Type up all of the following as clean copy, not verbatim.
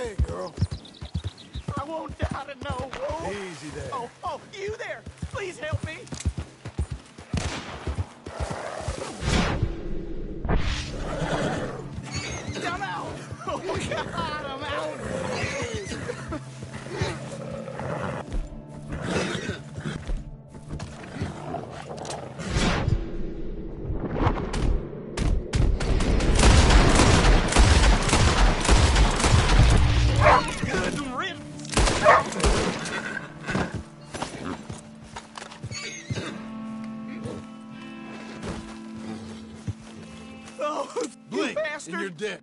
okay, girl? I won't die to know. Oh. Easy there. Oh, you there. Please help me. I'm out. Oh, God, I'm out. Good riddance. Oh, you Blink, bastard. and you're dead.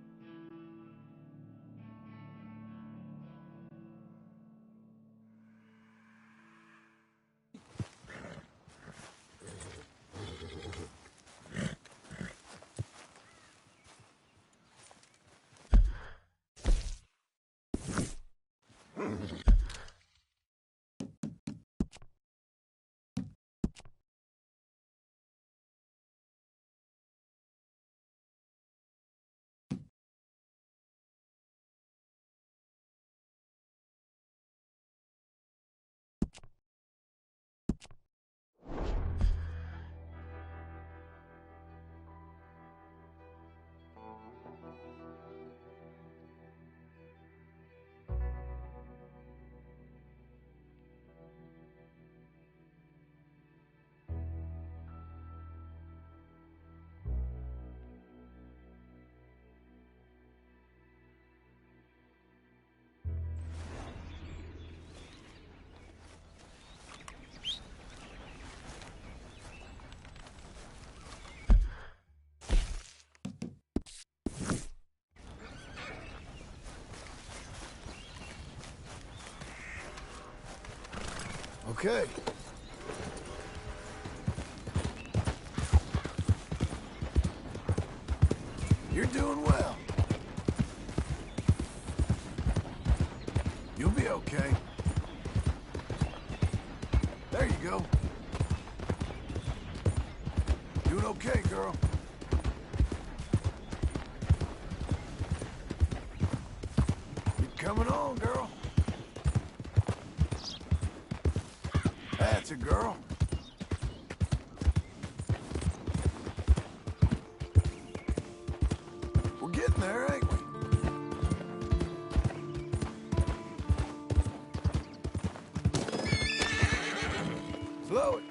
Okay. You're doing well. You'll be okay. There you go. Doing okay, girl. You're coming on, girl. That's a girl. We're getting there, ain't we? Slow it.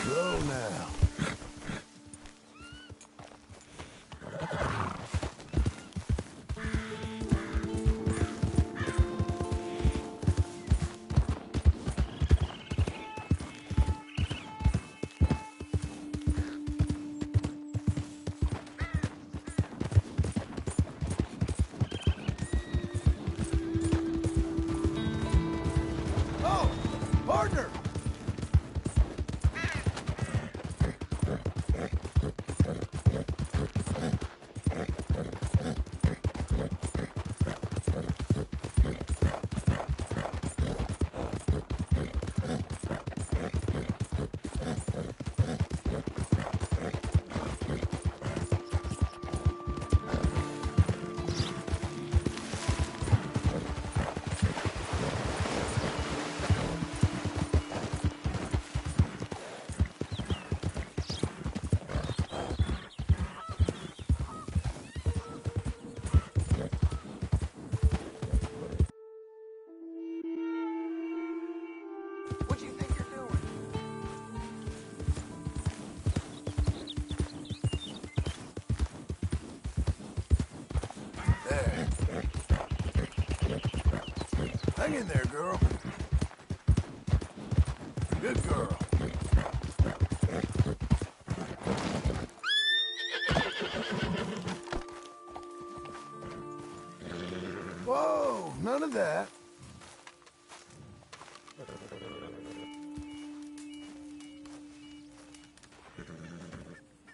Slow now. Oh, partner! What do you think you're doing? There. Hang in there, girl. Good girl. Whoa, None of that.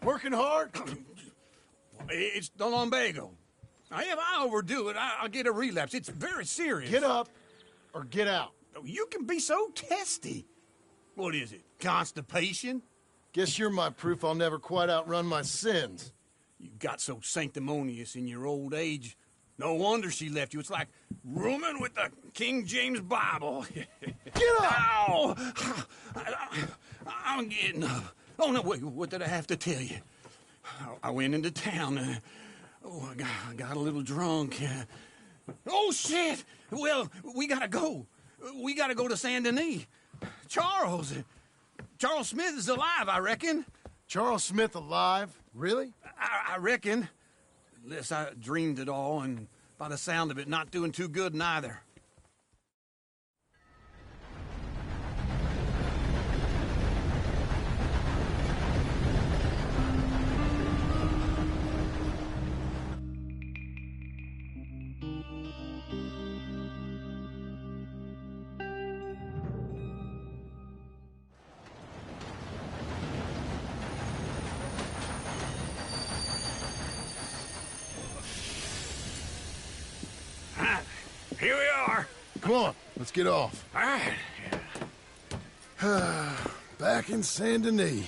Working hard? It's the lumbago. Now, if I overdo it, I'll get a relapse. It's very serious. Get up or get out. You can be so testy. What is it? Constipation? Guess you're my proof I'll never quite outrun my sins. You got so sanctimonious in your old age. No wonder she left you. It's like rooming with the King James Bible. Get up! Ow! I'm getting up. Oh, no, wait, what did I have to tell you? I went into town. I got a little drunk. Oh, shit! Well, we gotta go. We gotta go to Saint Denis. Charles Smith is alive, I reckon. Charles Smith alive? Really? I reckon. Unless I dreamed it all, and by the sound of it, not doing too good neither. Here we are. Come on, let's get off. All right. Back in Saint Denis.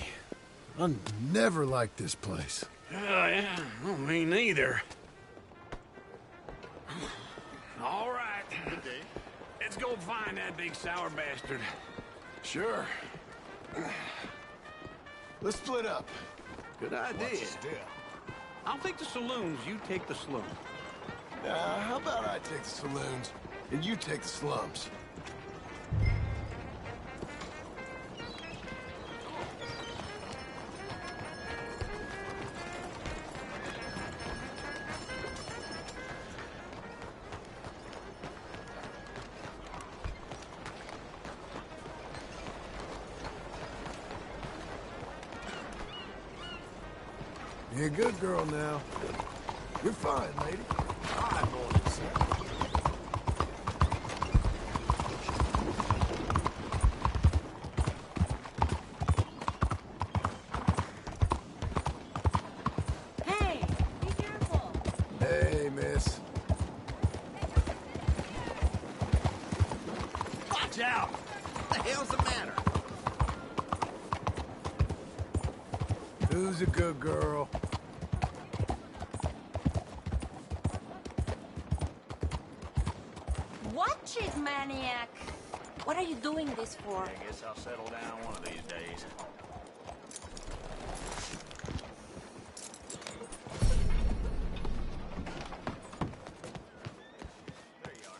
I never liked this place. Yeah, well, me neither. All right. Good day. Let's go find that big sour bastard. Sure. Let's split up. Good idea. I'll take the saloons, you take the slums. How about I take the saloons, and you take the slums? You're a good girl now. You're fine, lady. I've always said. Hey, be careful. Hey, miss. Watch out! What the hell's the matter? Who's a good girl? Watch it, maniac. What are you doing this for? I guess I'll settle down one of these days. There you are.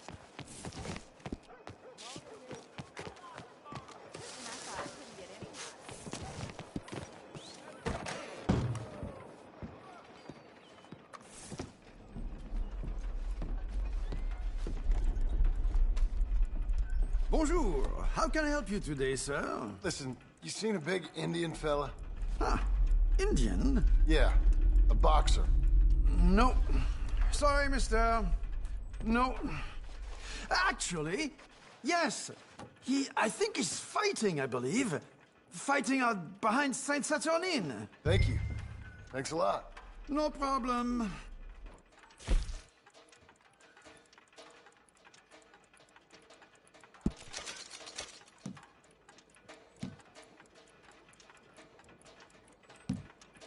Bonjour. How can I help you today, sir? Listen, you seen a big Indian fella? Ah, Indian? Yeah, a boxer. No. Sorry, mister. No. Actually, yes. I think he's fighting, I believe. Fighting out behind Saint Saturnin. Thank you. Thanks a lot. No problem.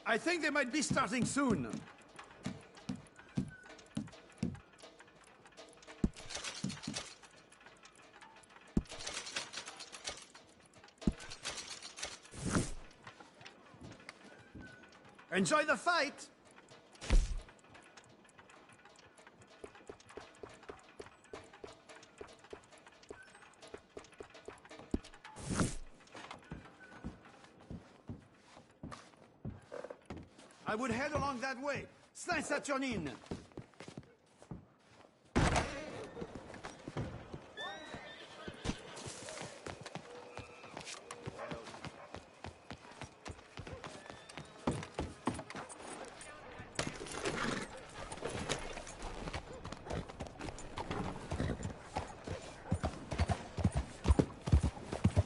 I think they might be starting soon. Enjoy the fight! I would head along that way. Saint-Saturnin.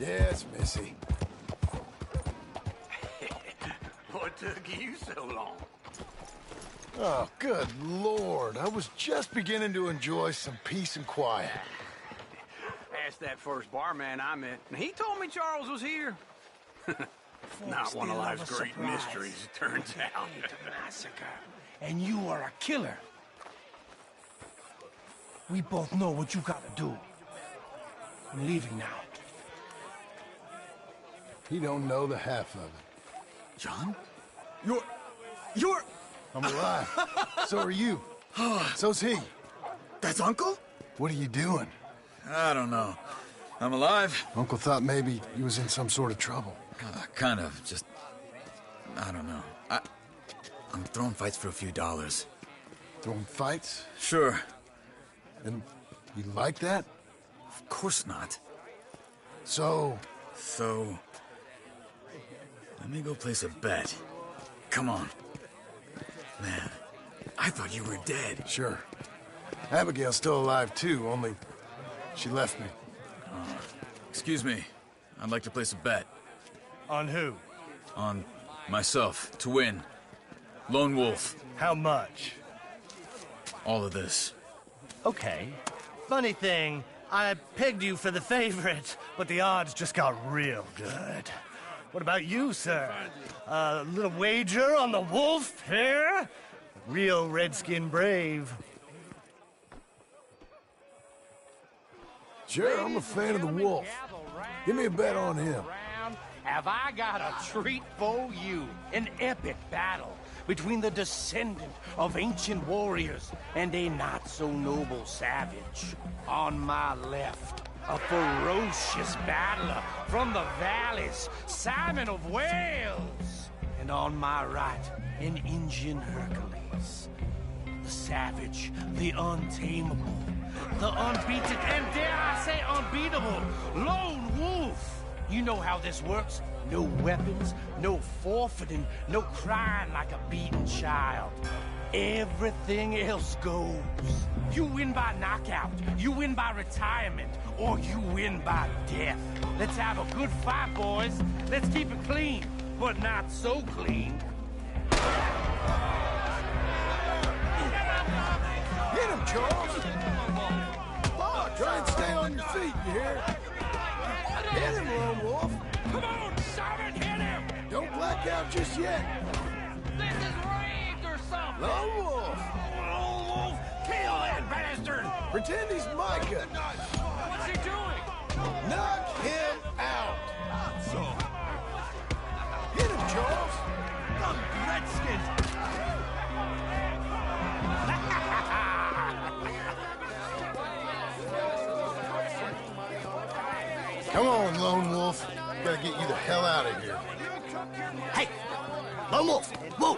Yes, Missy. What took you so long? Oh, good Lord. I was just beginning to enjoy some peace and quiet. Asked that first barman I met, and he told me Charles was here. Not one of life's great mysteries, it turns out. Massacre. And you are a killer. We both know what you gotta do. I'm leaving now. He don't know the half of it. John? You're... I'm alive. So are you. So's he. That's Uncle? What are you doing? I don't know. I'm alive. Uncle thought maybe you was in some sort of trouble. Kind of. Just... I don't know. I'm throwing fights for a few dollars. Throwing fights? Sure. And you like that? Of course not. So... So... Let me go place a bet. Come on. Man, I thought you were dead. Sure. Abigail's still alive, too, only she left me. Excuse me. I'd like to place a bet. On who? On myself, to win. Lone Wolf. How much? All of this. Okay. Funny thing, I pegged you for the favorite, but the odds just got real good. What about you, sir? A little wager on the wolf here? Real redskin brave. Sure, I'm a fan of the wolf. Give me a bet on him. Have I got a treat for you? An epic battle between the descendant of ancient warriors and a not-so-noble savage. On my left, a ferocious battler from the valleys, Simon of Wales. And on my right, an Indian Hercules. The savage, the untamable, the unbeaten, and dare I say unbeatable, Lone Wolf. You know how this works. No weapons, no forfeiting, no crying like a beaten child. Everything else goes. You win by knockout, you win by retirement, or you win by death. Let's have a good fight, boys. Let's keep it clean, but not so clean. Hit him, Charles! Oh, try and stay on your feet, you hear? Hit him, Lone Wolf! Come on, Simon, hit him! Don't black out just yet! This is rigged or something! Lone Wolf! Lone Wolf, kill that bastard! Pretend he's Micah! What's he doing? Knock him out! So... Hit him, Charles! The Redskins! Come on, Lone Wolf. Gotta get you the hell out of here. Hey! Lone Wolf! Whoa!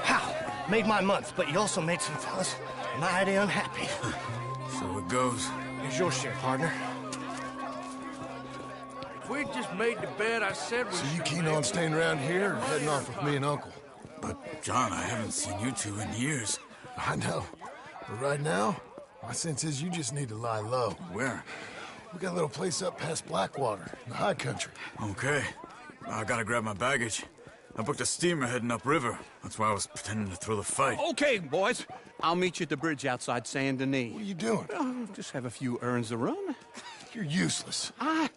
How? Made my month, but you also made some fellas mighty unhappy. So it goes. Here's your share, partner. If we'd just made the bet I said we So you should keen make. on staying around here or heading off with me and Uncle? But, John, I haven't seen you two in years. I know. But right now, my sense is you just need to lie low. Where? We got a little place up past Blackwater, in the high country. Okay. I gotta grab my baggage. I booked a steamer heading upriver. That's why I was pretending to throw the fight. Okay, boys. I'll meet you at the bridge outside Saint Denis. What are you doing? Oh, just have a few errands to run. You're useless. I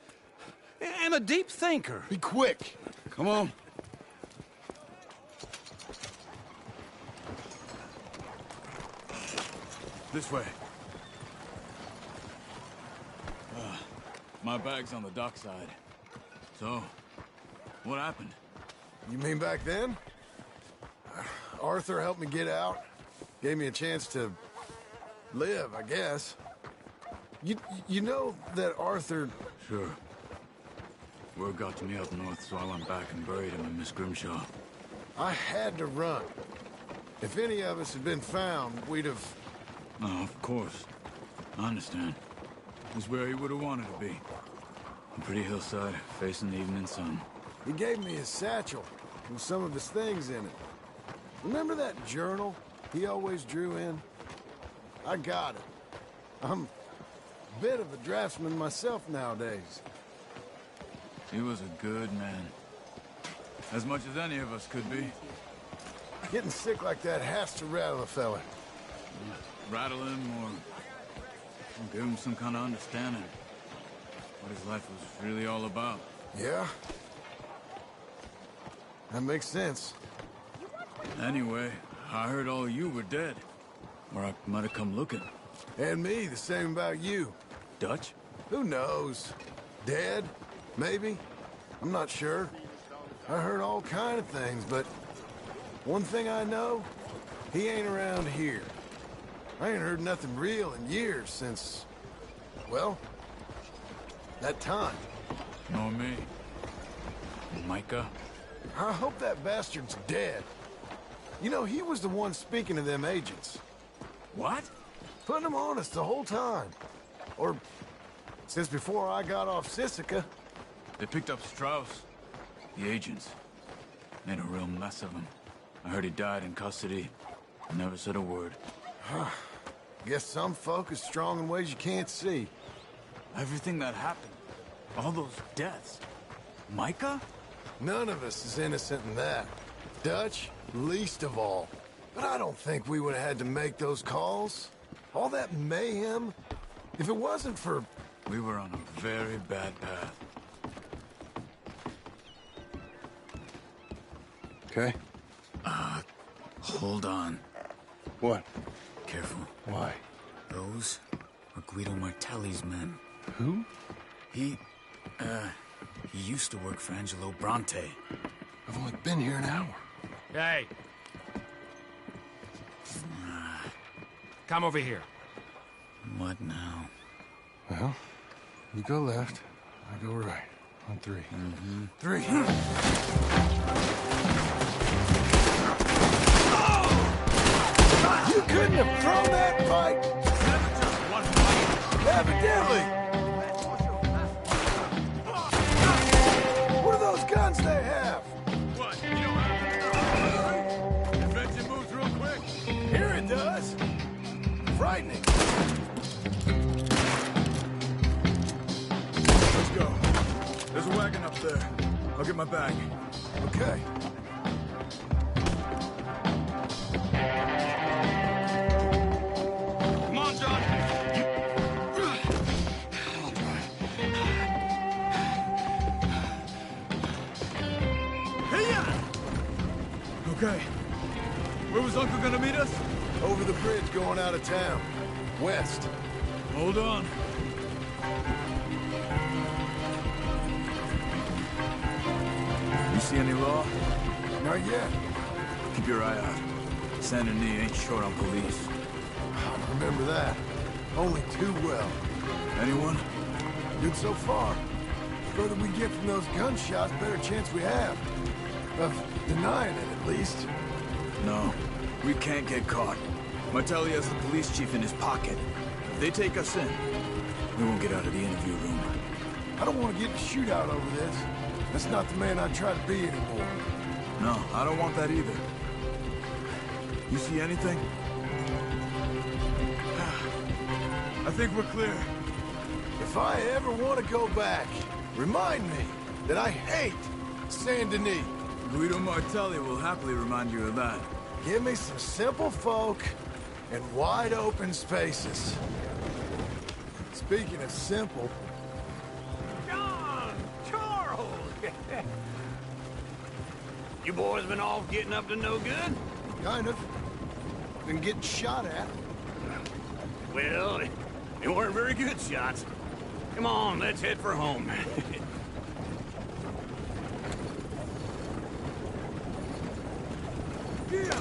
am a deep thinker. Be quick. Come on. This way. My bag's on the dockside. So, what happened? You mean back then? Arthur helped me get out. Gave me a chance to live, I guess. You know that Arthur... Sure. Word got to me up north, so I went back and buried him in Miss Grimshaw. I had to run. If any of us had been found, we'd have... No, of course. I understand. It was where he would have wanted to be. A pretty hillside, facing the evening sun. He gave me his satchel with some of his things in it. Remember that journal he always drew in? I got it. I'm a bit of a draftsman myself nowadays. He was a good man. As much as any of us could be. Getting sick like that has to rattle a fella. Rattle him or give him some kind of understanding. What his life was really all about. Yeah? That makes sense. Anyway, I heard all you were dead. Or I might have come looking. And me, the same about you. Dutch? Who knows? Dead? Maybe? I'm not sure. I heard all kind of things, but one thing I know, he ain't around here. I ain't heard nothing real in years since, well, that time. Nor me. Micah? I hope that bastard's dead. You know, he was the one speaking to them agents. What? Putting them on us the whole time. Or since before I got off Sisika. They picked up Strauss. The agents. Made a real mess of him. I heard he died in custody. Never said a word. Guess some folk is strong in ways you can't see. Everything that happened. All those deaths. Micah? None of us is innocent in that. Dutch, least of all. But I don't think we would have had to make those calls. All that mayhem. If it wasn't for... We were on a very bad path. Okay. Hold on. What? Careful. Why? Those are Guido Martelli's men. Who? He used to work for Angelo Bronte. I've only been here an hour. Hey. Come over here. What now? Well, you go left, I go right. On three. Mm-hmm. Three. You couldn't have thrown that fight! Never just one fight! Evidently! What are those guns they have? What? You don't have to. Invention moves real quick. Here it does. Frightening. Let's go. There's a wagon up there. I'll get my bag. Okay. Come on, John. Okay. Where was Uncle gonna meet us? Over the bridge going out of town. West. Hold on. You see any law? Not yet. Keep your eye out. Saint Denis ain't short on police. Remember that. Only too well. Anyone? Good so far. Further we get from those gunshots, better chance we have. Of denying it, at least. No. We can't get caught. Martelli has the police chief in his pocket. If they take us in, we won't get out of the interview room. I don't want to get in a shootout over this. That's not the man I try to be anymore. No, I don't want that either. You see anything? I think we're clear. If I ever want to go back, remind me that I hate Saint Denis. Guido Martelli will happily remind you of that. Give me some simple folk and wide open spaces. Speaking of simple, John! Charles! You boys been off getting up to no good? kind of, been getting shot at. Well, they weren't very good shots. Come on, let's head for home. Yeah.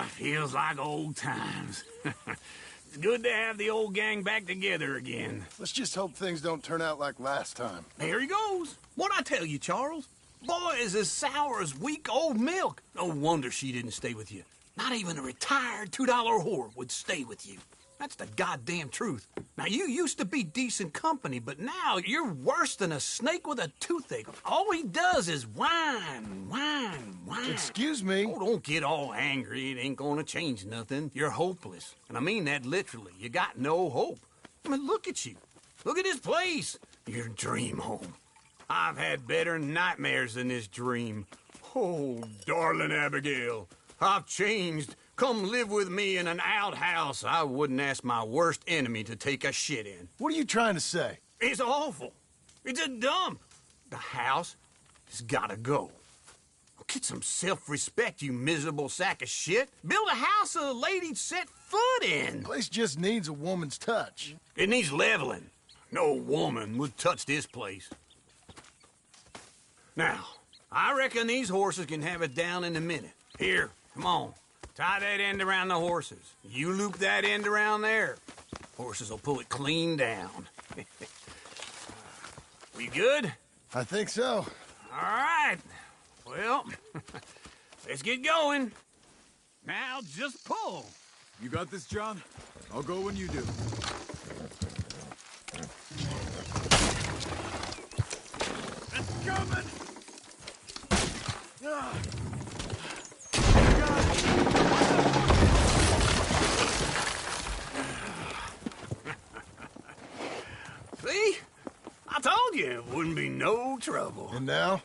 Feels like old times. It's good to have the old gang back together again. Let's just hope things don't turn out like last time. There he goes. What'd I tell you, Charles? Boy is as sour as weak old milk. No wonder she didn't stay with you. Not even a retired $2 whore would stay with you. That's the goddamn truth. Now, you used to be decent company, but now you're worse than a snake with a toothache. All he does is whine, whine, whine. Excuse me? Oh, don't get all angry. It ain't gonna change nothing. You're hopeless. And I mean that literally. You got no hope. I mean, look at you. Look at this place. Your dream home. I've had better nightmares than this dream. Oh, darling Abigail, I've changed. Come live with me in an outhouse I wouldn't ask my worst enemy to take a shit in. What are you trying to say? It's awful. It's a dump. The house has gotta go. Get some self-respect, you miserable sack of shit. Build a house a lady'd set foot in. The place just needs a woman's touch. It needs leveling. No woman would touch this place. Now, I reckon these horses can have it down in a minute. Here, come on. Tie that end around the horses. You loop that end around there. Horses will pull it clean down. We good? I think so. All right. Well, let's get going. Now, just pull. You got this, John? I'll go when you do. It's coming! See? I told you it wouldn't be no trouble. And now?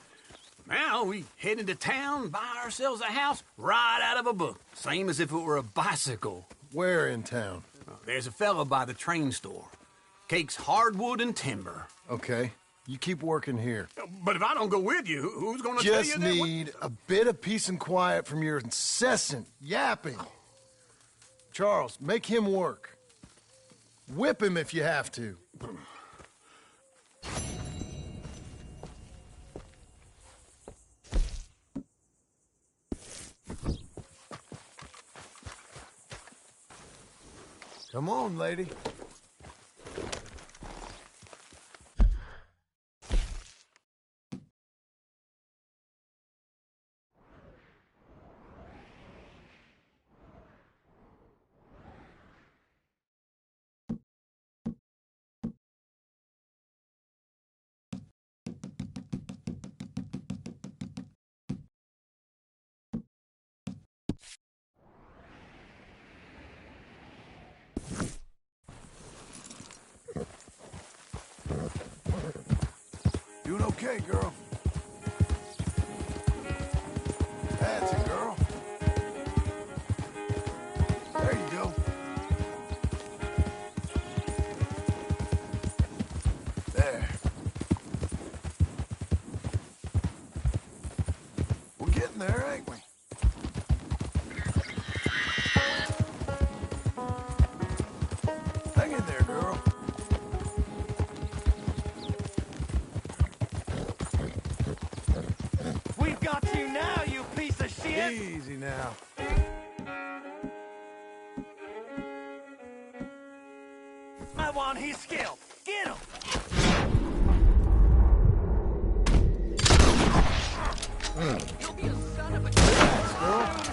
Now we head into town, buy ourselves a house right out of a book. Same as if it were a bicycle. Where in town? There's a fella by the train store. Cakes hardwood and timber. Okay. You keep working here. But if I don't go with you, who's gonna tell you Just that? need a bit of peace and quiet from your incessant yapping. Charles, make him work. Whip him if you have to. Come on, lady. Doing okay, girl. That's it, girl. There you go. There. We're getting there, ain't we? Hang in there, girl. We've got you now, you piece of shit! Easy now. I want his skill. Get him! You'll be a son of a... Relax, girl.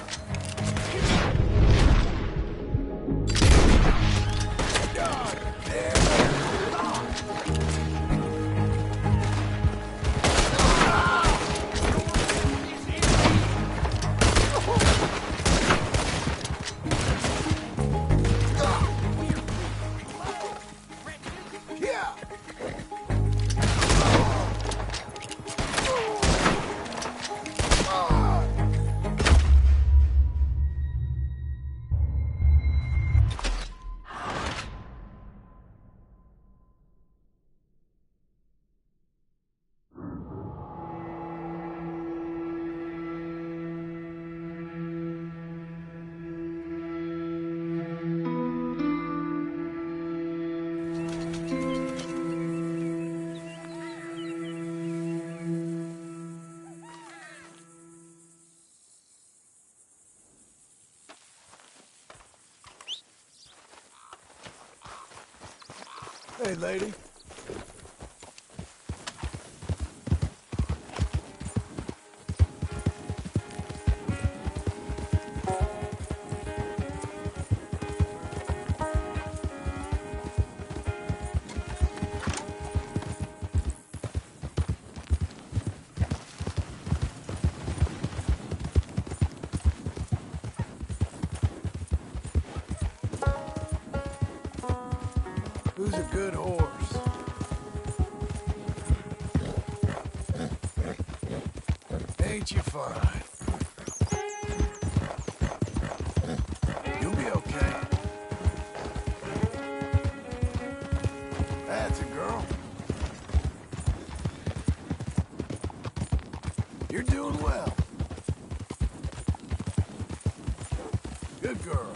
Hey, lady. Who's a good horse? Ain't you fine? You'll be okay. That's a girl. You're doing well. Good girl.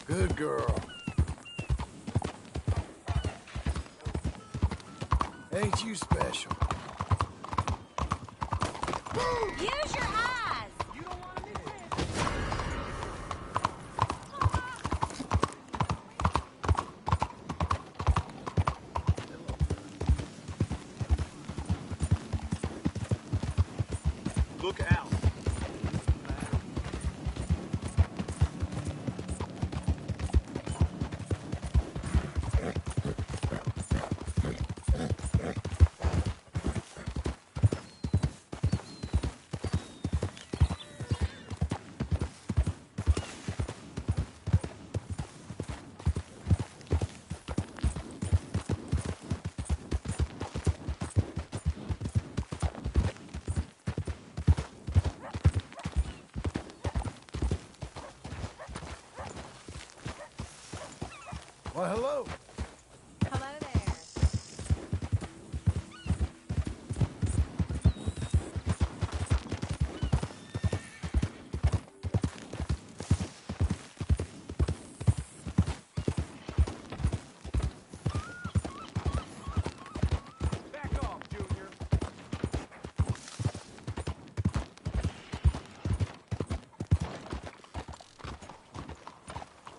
Good girl. Ain't you special? Use your eyes! Look out. Well, hello. Hello there. Back off, Junior.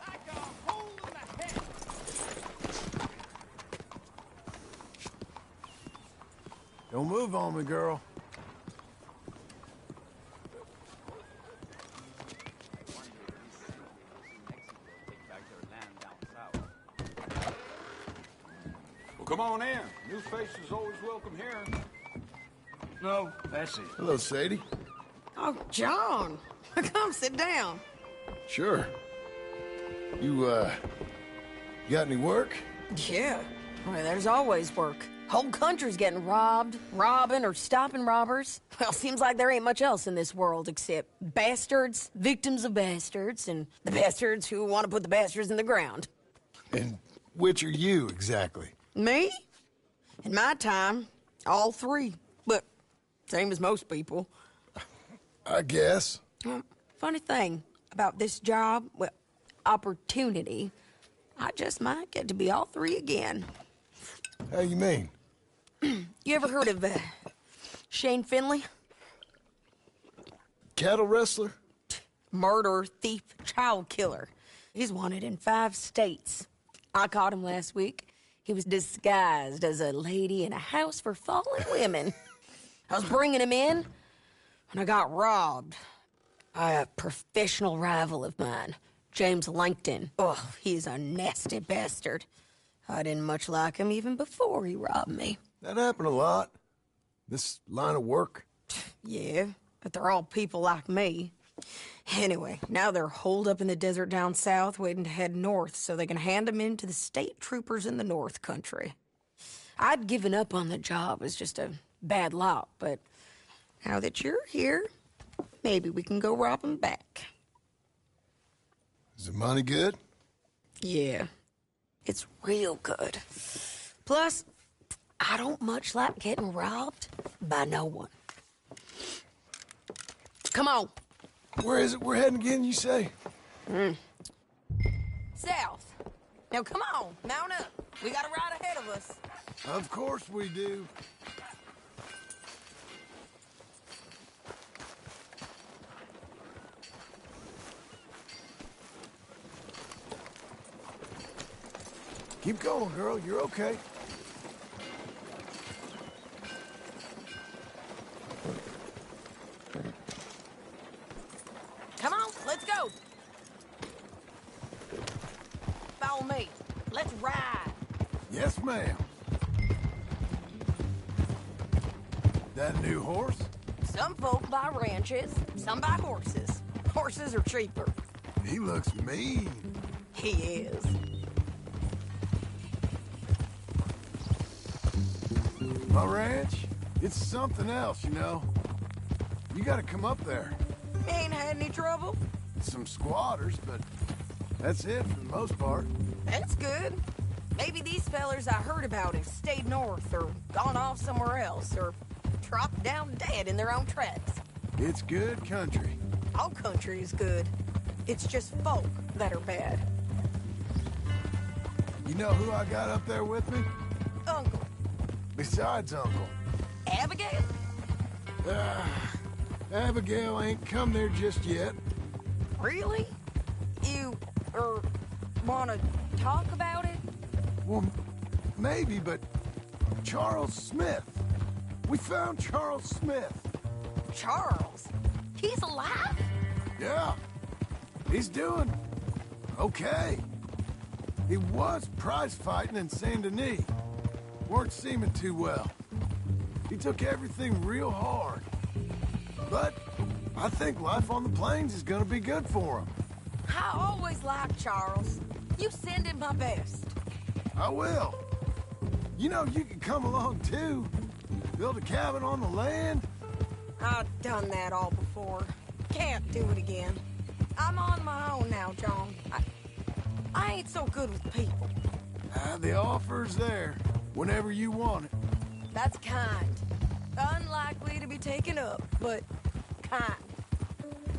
I got a hole in the head. Don't move on me, girl. Well, come on in. New faces always welcome here. No, that's it. Hello, Sadie. Oh, John. Come sit down. Sure. You got any work? Yeah. Well, there's always work. Whole country's getting robbed, robbing, or stopping robbers. Well, seems like there ain't much else in this world except bastards, victims of bastards, and the bastards who want to put the bastards in the ground. And which are you, exactly? Me? In my time, all three. But same as most people. I guess. Funny thing about this job, well, opportunity, I just might get to be all three again. How you mean? You ever heard of Shane Finley? Cattle wrestler? Murderer, thief, child killer. He's wanted in 5 states. I caught him last week. He was disguised as a lady in a house for fallen women. I was bringing him in, and I got robbed by a professional rival of mine, James Langton. Oh, he's a nasty bastard. I didn't much like him even before he robbed me. That happened a lot. This line of work. Yeah, but they're all people like me. Anyway, now they're holed up in the desert down south, waiting to head north so they can hand them in to the state troopers in the north country. I'd given up on the job as just a bad lot, but now that you're here, maybe we can go rob them back. Is the money good? Yeah, it's real good. Plus, I don't much like getting robbed by no one. Come on. Where is it we're heading again, you say? South. Now come on, mount up. We got a ride ahead of us. Of course we do. Keep going, girl. You're okay. Come on, let's go. Follow me. Let's ride. Yes, ma'am. That new horse? Some folk buy ranches, some buy horses. Horses are cheaper. He looks mean. He is. My ranch, it's something else, you know. You gotta come up there. Ain't had any trouble? Some squatters, but that's it for the most part. That's good. Maybe these fellers I heard about have stayed north or gone off somewhere else or dropped down dead in their own tracks. It's good country. All country is good. It's just folk that are bad. You know who I got up there with me? Uncle. Besides Uncle. Abigail? Abigail ain't come there just yet. Really? You, wanna talk about it? Well, maybe, but Charles Smith. We found Charles Smith. Charles? He's alive? Yeah. He's doing okay. He was prize fighting in Saint Denis. Weren't seeming too well. He took everything real hard. But I think life on the plains is gonna be good for him. I always liked Charles. You send him my best. I will. You know, you can come along too. Build a cabin on the land. I've done that all before. Can't do it again. I'm on my own now, John. I ain't so good with people. The offer's there whenever you want it. That's kind. Unlikely to be taken up, but kind.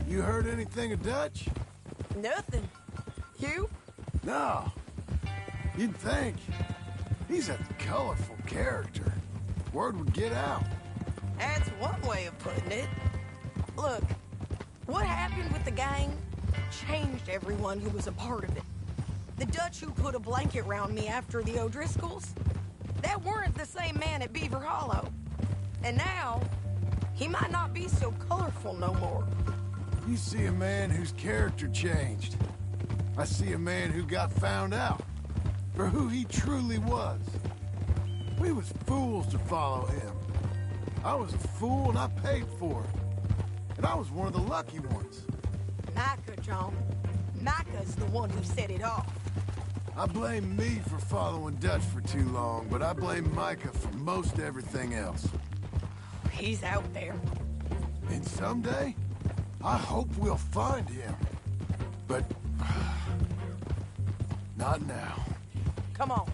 You heard anything of Dutch? Nothing. You? No. You'd think. He's a colorful character. Word would get out. That's one way of putting it. Look, what happened with the gang changed everyone who was a part of it. The Dutch who put a blanket round me after the O'Driscolls, that weren't the same man at Beaver Hollow. And now, he might not be so colorful no more. You see a man whose character changed. I see a man who got found out for who he truly was. We was fools to follow him. I was a fool and I paid for it. And I was one of the lucky ones. Micah, John. Micah's the one who set it off. I blame me for following Dutch for too long, but I blame Micah for most everything else. He's out there. And someday, I hope we'll find him. But not now. Come on.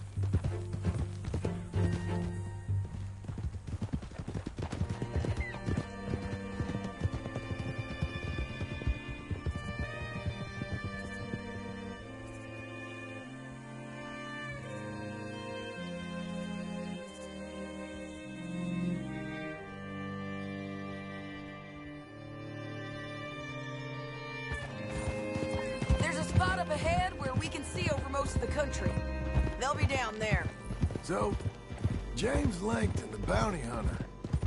There's a spot up ahead where we can see over most of the country. They'll be down there. So, James Langton, the bounty hunter,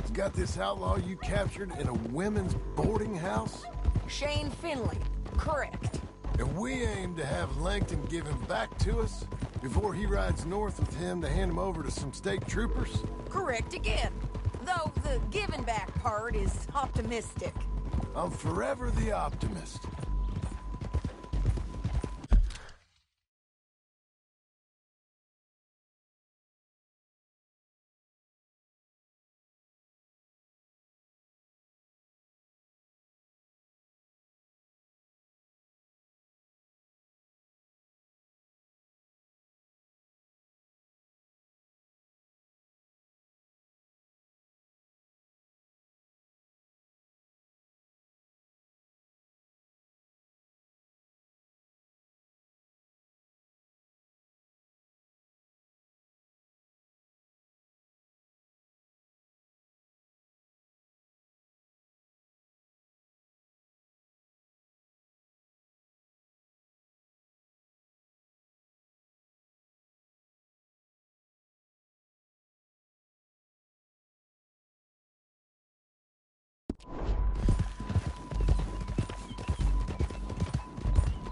has got this outlaw you captured in a women's boarding house? Shane Finley. Correct. And we aim to have Langton give him back to us before he rides north with him to hand him over to some state troopers? Correct again. Though the giving back part is optimistic. I'm forever the optimist.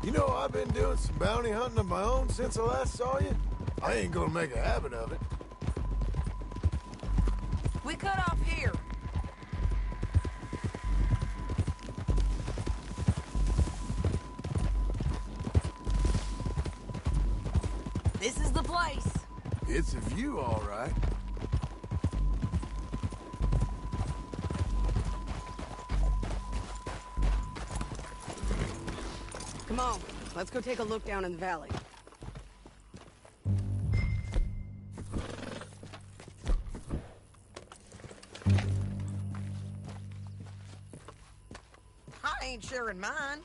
You know, I've been doing some bounty hunting of my own since I last saw you. I ain't gonna make a habit of it. We cut off here. This is the place. It's a view, all right. Come on, let's go take a look down in the valley. I ain't sharing mine.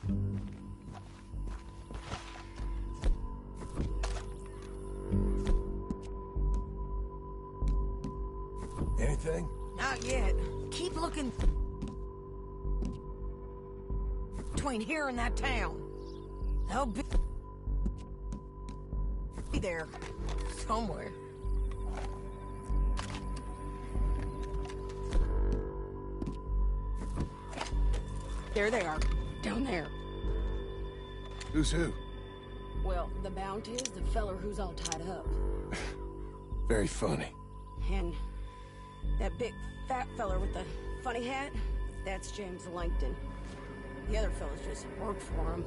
Anything? Not yet. Keep looking between here and that town. They'll be there somewhere. There they are, down there. Who's who? Well, the bounty is the feller who's all tied up. Very funny. And that big fat feller with the funny hat, that's James Langton. The other fellas just work for him.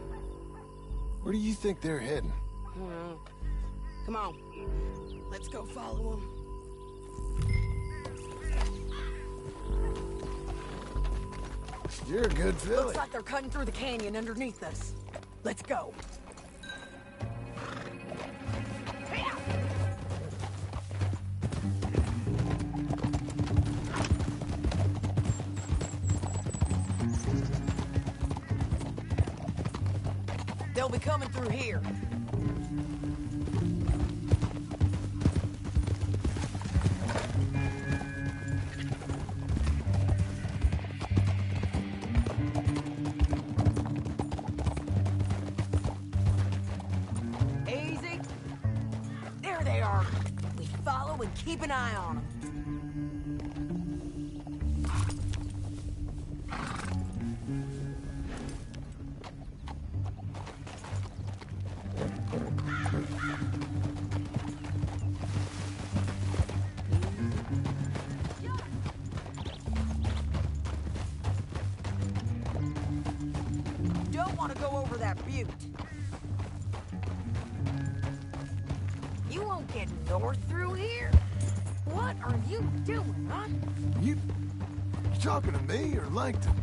Where do you think they're heading? I don't know. Come on, let's go follow them. You're a good filly. Looks like they're cutting through the canyon underneath us. Let's go. They'll be coming through here. Easy. There they are. We follow and keep an eye on them. Don't want to go over that butte. You won't get north through here? What are you doing, huh? You talking to me or Langton?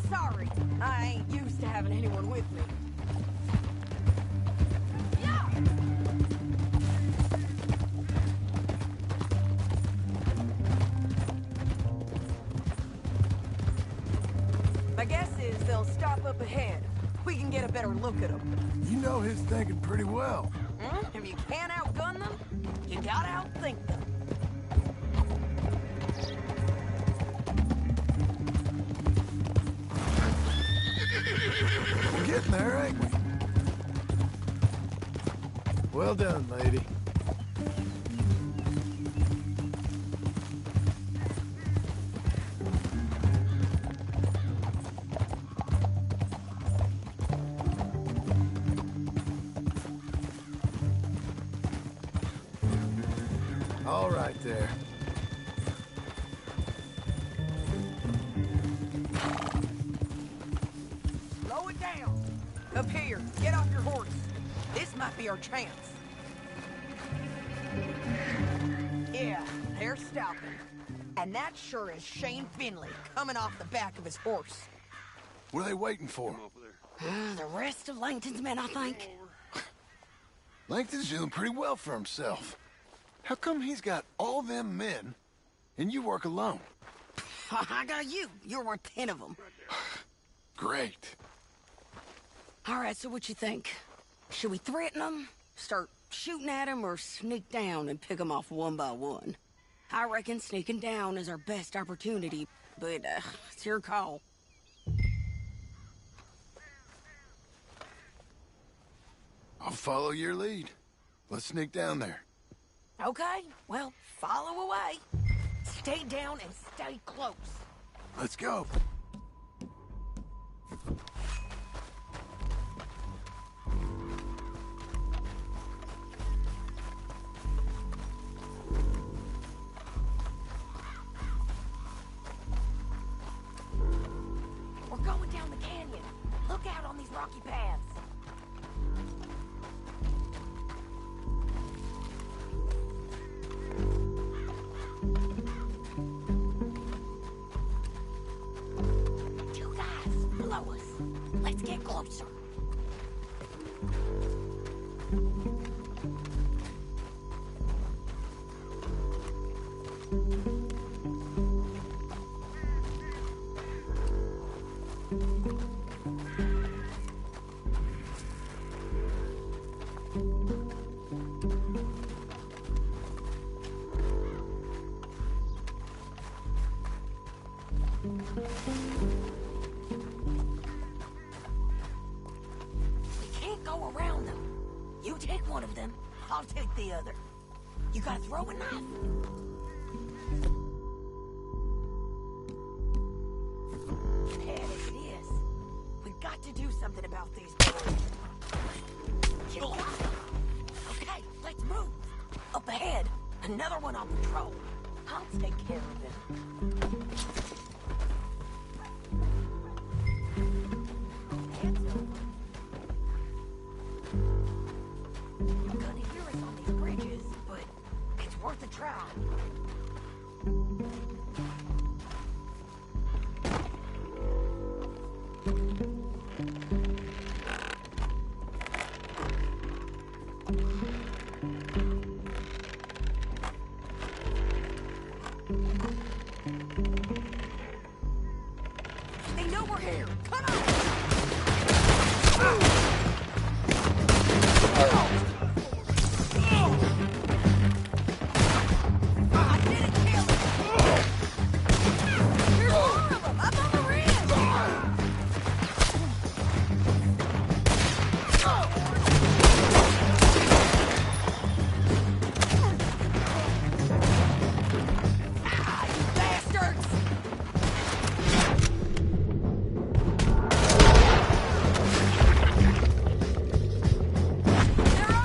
Sorry, I ain't used to having anyone with me. Yeah! My guess is they'll stop up ahead. We can get a better look at them. You know his thinking pretty well. If you can't outgun them, you gotta outthink them. We're getting there, ain't we? Well done, lady. All right there. Slow it down. Up here, get off your horse. This might be our chance. Yeah, they're stopping. And that sure is Shane Finley coming off the back of his horse. What are they waiting for? The rest of Langton's men, I think. Langton's doing pretty well for himself. How come he's got all them men, and you work alone? I got you. You're worth 10 of them. Great. All right, so what you think? Should we threaten them, start shooting at them, or sneak down and pick them off one by one? I reckon sneaking down is our best opportunity, but it's your call. I'll follow your lead. Let's sneak down there. Okay, well, follow away. Stay down and stay close. Let's go. officer. We can't go around them. You take one of them, I'll take the other. You got a throwing knife? Head as it is. We got to do something about these boys. You got them. Okay, let's move. Up ahead, another one on patrol. I'll take care of him. You're gonna hear us on these bridges, but it's worth a try. They know we're here. Come on! I didn't kill him. There's more of them up on the ridge. Ah, you bastards! They're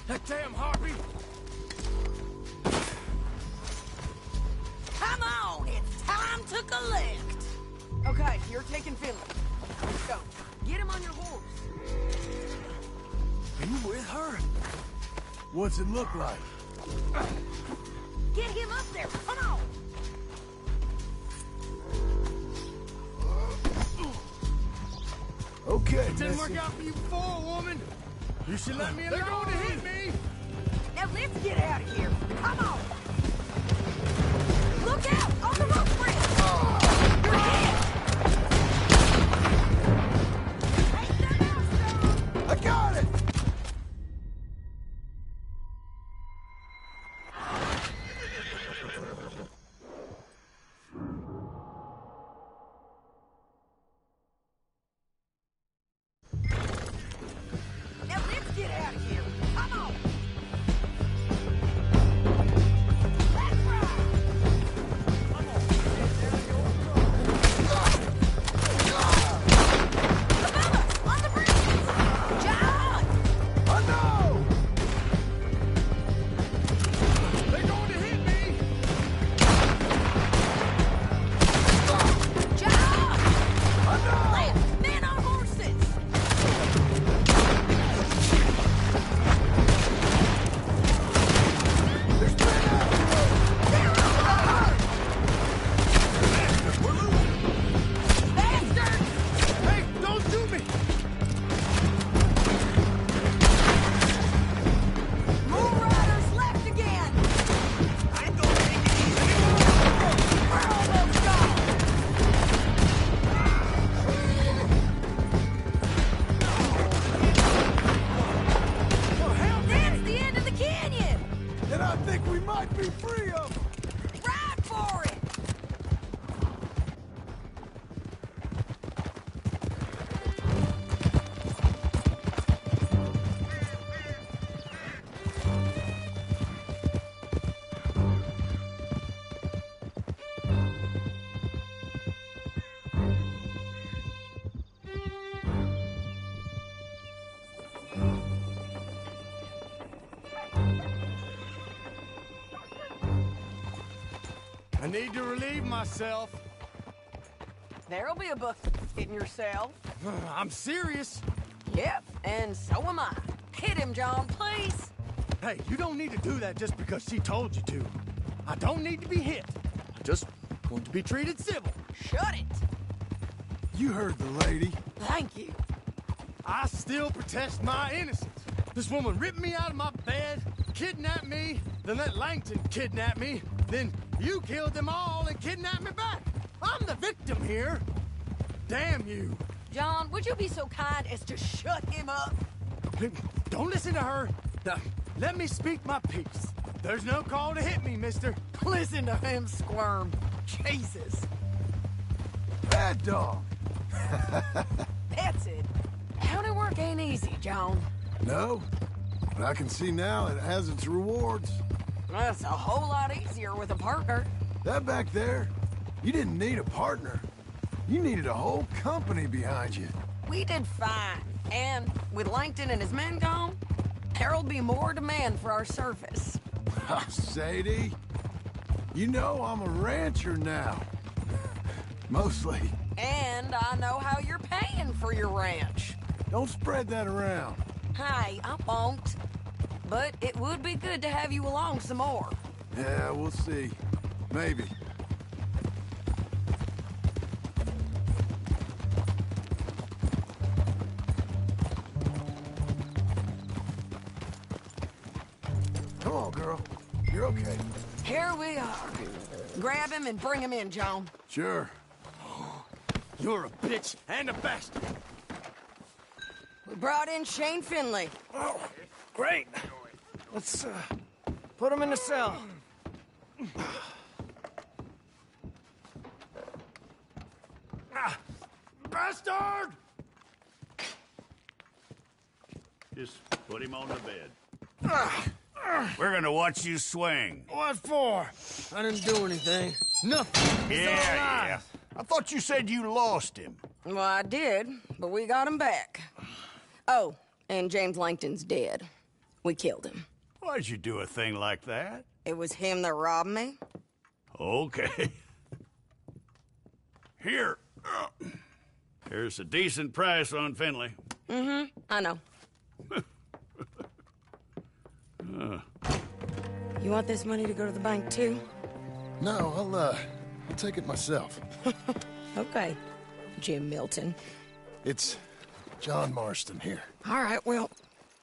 That damn harpy! Come on, it's time to collect. Okay, you're taking Finley. Let's go. Get him on your horse. Are you with her? What's it look like? Get him up there. Come on. Okay, It didn't Missy. work out for you before, woman. You should let me alone. They're going to hit me. Now let's get out of here. Come on. Look out on the roof bridge. You're hit. Ain't nothing else, John. I got it! Now let's get out of here. Come on. Let's ride. Above us, on the bridge. John! I know! They're going to hit me. John! I know! Left, men on horses. There's men out! They're on Bastards! Hey, don't do me. More riders left again. I ain't gonna take it easy. We're almost gone. That's the end of the canyon. And I think we might be free of them! Ride for it. I need to relieve myself. There'll be a bucket in yourself. I'm serious. Yep, and so am I. Hit him, John, please. Hey, you don't need to do that just because she told you to. I don't need to be hit. I just want to be treated civil. Shut it. You heard the lady. Thank you. I still protest my innocence. This woman ripped me out of my bed, kidnapped me, then let Langton kidnap me, then you killed them all and kidnapped me back. I'm the victim here. Damn you. John, would you be so kind as to shut him up? Don't listen to her. Let me speak my piece. There's no call to hit me, mister. Listen to him squirm. Jesus. Bad dog. That's it. County work ain't easy, John. No, but I can see now it has its rewards. That's a whole lot easier with a partner. That back there, you didn't need a partner. You needed a whole company behind you. We did fine. And with Langton and his men gone, there'll be more demand for our service. Sadie, you know I'm a rancher now. Mostly. And I know how you're paying for your ranch. Don't spread that around. Hey, I won't. But it would be good to have you along some more. Yeah, we'll see. Maybe. Come on, girl. You're okay. Here we are. Grab him and bring him in, John. Sure. You're a bitch and a bastard. We brought in Shane Finley. Oh, great. Let's put him in the cell. Bastard! Just put him on the bed. We're gonna watch you swing. What for? I didn't do anything. Nothing. He's all Yeah. alive. I thought you said you lost him. Well, I did, but we got him back. Oh, and James Langton's dead. We killed him. Why'd you do a thing like that? It was him that robbed me. Okay. Here. Here's a decent price on Finley. Mm-hmm. I know. You want this money to go to the bank, too? No, I'll take it myself. Okay, Jim Milton. It's John Marston here. All right, well,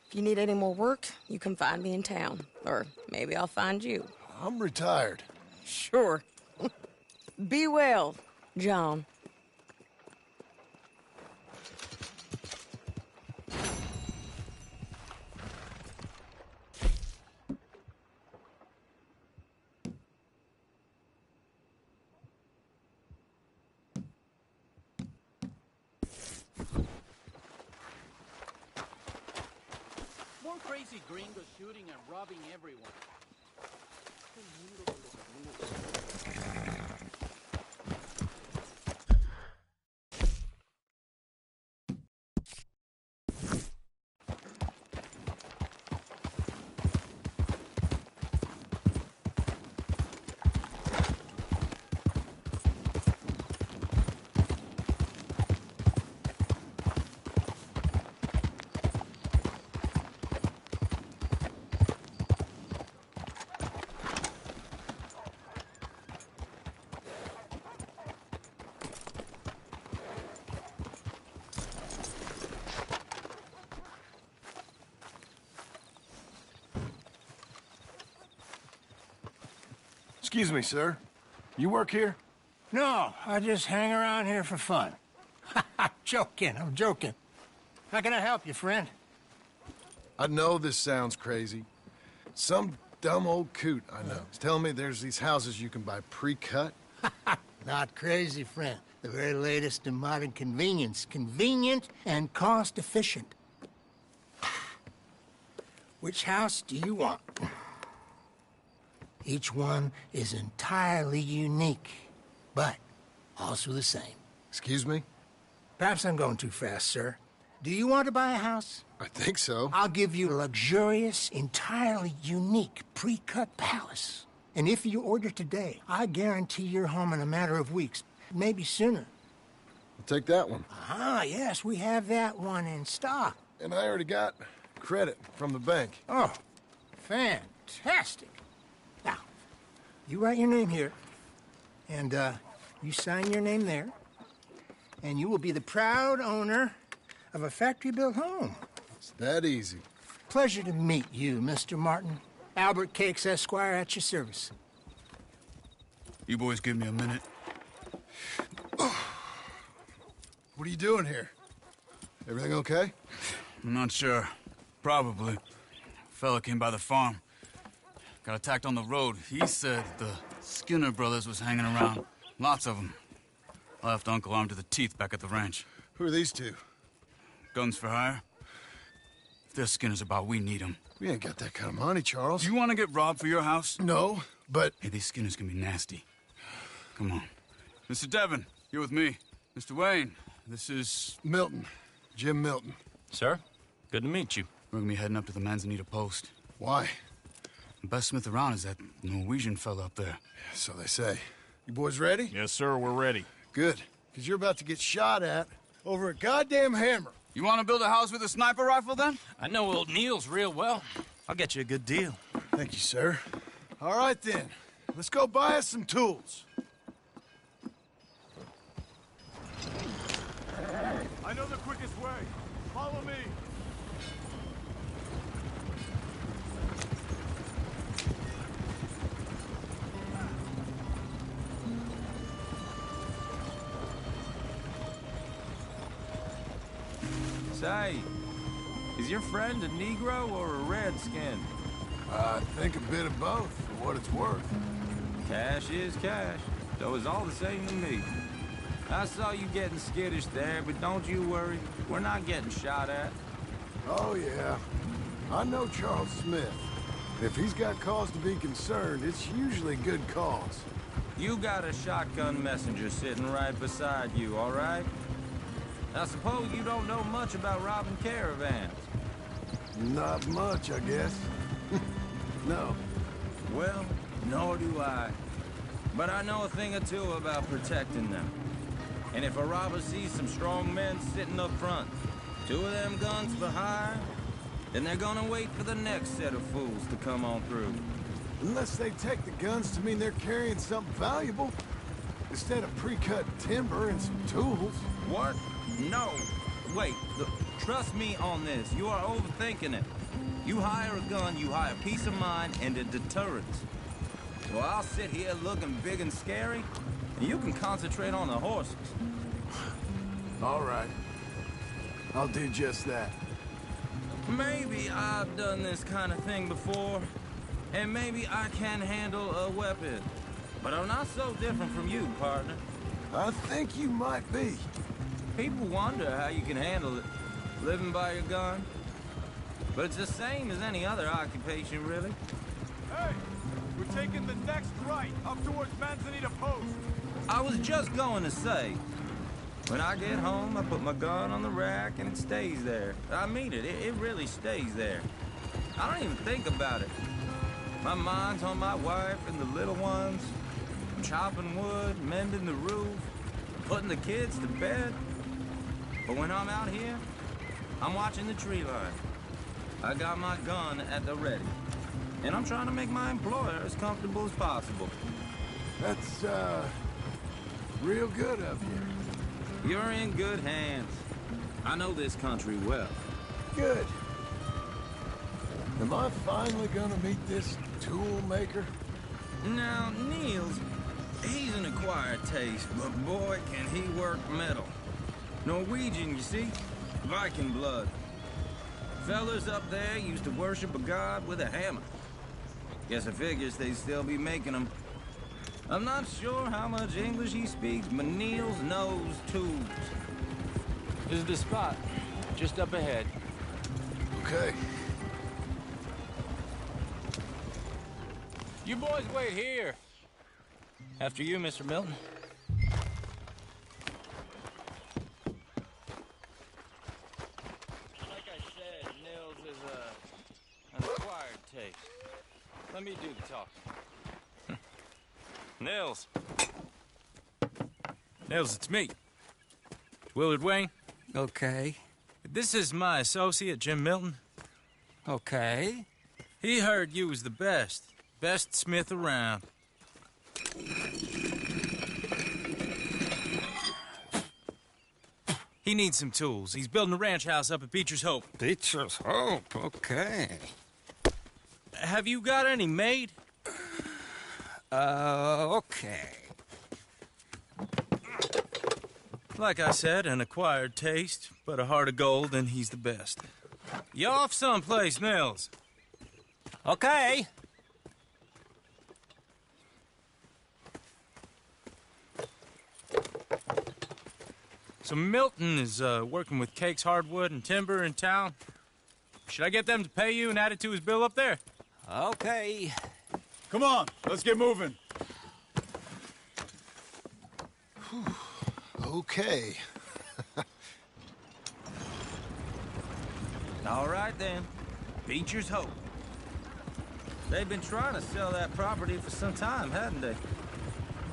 if you need any more work, you can find me in town. Or maybe I'll find you. I'm retired. Sure. Be well, John. More crazy gringos shooting and robbing everyone. Excuse me, sir. You work here? No, I just hang around here for fun. I'm joking. How can I help you, friend? I know this sounds crazy. Some dumb old coot I know is telling me there's these houses you can buy pre-cut. Not crazy, friend. The very latest in modern convenience. Convenient and cost-efficient. Which house do you want? Each one is entirely unique, but also the same. Excuse me? Perhaps I'm going too fast, sir. Do you want to buy a house? I think so. I'll give you a luxurious, entirely unique pre-cut palace. And if you order today, I guarantee you're home in a matter of weeks, maybe sooner. I'll take that one. Ah, yes, we have that one in stock. And I already got credit from the bank. Oh, fantastic. Now, you write your name here, and you sign your name there, and you will be the proud owner of a factory-built home. It's that easy. Pleasure to meet you, Mr. Martin. Albert Cakes, Esquire, at your service. You boys give me a minute. What are you doing here? Everything okay? I'm not sure. Probably. Fella came by the farm. Got attacked on the road. He said the Skinner brothers was hanging around. Lots of them. I left Uncle armed to the teeth back at the ranch. Who are these two? Guns for hire. If they're Skinner's about, we need them. We ain't got that kind of money, Charles. Do you want to get robbed for your house? No, but... Hey, these Skinners can be nasty. Come on. Mr. Devon, you're with me. Mr. Wayne, this is... Milton. Jim Milton. Sir, good to meet you. We're gonna be heading up to the Manzanita Post. Why? The best smith around is that Norwegian fella up there. So they say. You boys ready? Yes, sir, we're ready. Good, because you're about to get shot at over a goddamn hammer. You want to build a house with a sniper rifle, then? I know old Neil's real well. I'll get you a good deal. Thank you, sir. All right, then. Let's go buy us some tools. I know the quickest way. Follow me. Say, is your friend a Negro or a Redskin? I think a bit of both, for what it's worth. Cash is cash, though it's all the same to me. I saw you getting skittish there, but don't you worry. We're not getting shot at. Oh, yeah. I know Charles Smith. If he's got cause to be concerned, it's usually good cause. You got a shotgun messenger sitting right beside you, all right? I suppose you don't know much about robbing caravans. Not much, I guess. No. Well, nor do I. But I know a thing or two about protecting them. And if a robber sees some strong men sitting up front, 2 of them guns for hire, then they're gonna wait for the next set of fools to come on through. Unless they take the guns to mean they're carrying something valuable. Instead of pre-cut timber and some tools. What? No. Wait, look, trust me on this. You are overthinking it. You hire a gun, you hire peace of mind and a deterrence. So I'll sit here looking big and scary, and you can concentrate on the horses. All right. I'll do just that. Maybe I've done this kind of thing before, and maybe I can handle a weapon. But I'm not so different from you, partner. I think you might be. People wonder how you can handle it, living by your gun. But it's the same as any other occupation, really. Hey, we're taking the next right, up towards Manzanita Post. I was just going to say, when I get home, I put my gun on the rack and it stays there. I mean it, it really stays there. I don't even think about it. My mind's on my wife and the little ones. I'm chopping wood, mending the roof, putting the kids to bed. But when I'm out here, I'm watching the tree line. I got my gun at the ready. And I'm trying to make my employer as comfortable as possible. That's, real good of you. You're in good hands. I know this country well. Good. Am I finally gonna meet this tool maker? Now, Niels, he's an acquired taste, but boy, can he work metal. Norwegian, you see? Viking blood. Fellas up there used to worship a god with a hammer. Guess I figures they'd still be making them. I'm not sure how much English he speaks, but Niels knows tools. This is the spot, just up ahead. Okay. You boys wait here. After you, Mr. Milton. Like I said, Nils is an acquired taste. Let me do the talking. Nils. Nils, it's me. Willard Wayne. Okay. This is my associate, Jim Milton. Okay. He heard you was the best. Best smith around. He needs some tools. He's building a ranch house up at Beecher's Hope. Beecher's Hope, okay. Have you got any made? Okay. Like I said, an acquired taste, but a heart of gold, and he's the best. You off someplace, Nils? Okay. So Milton is working with Cakes Hardwood and Timber in town. Should I get them to pay you and add it to his bill up there? Okay. Come on, let's get moving. Okay. All right, then. Beecher's Hope. They've been trying to sell that property for some time, hadn't they?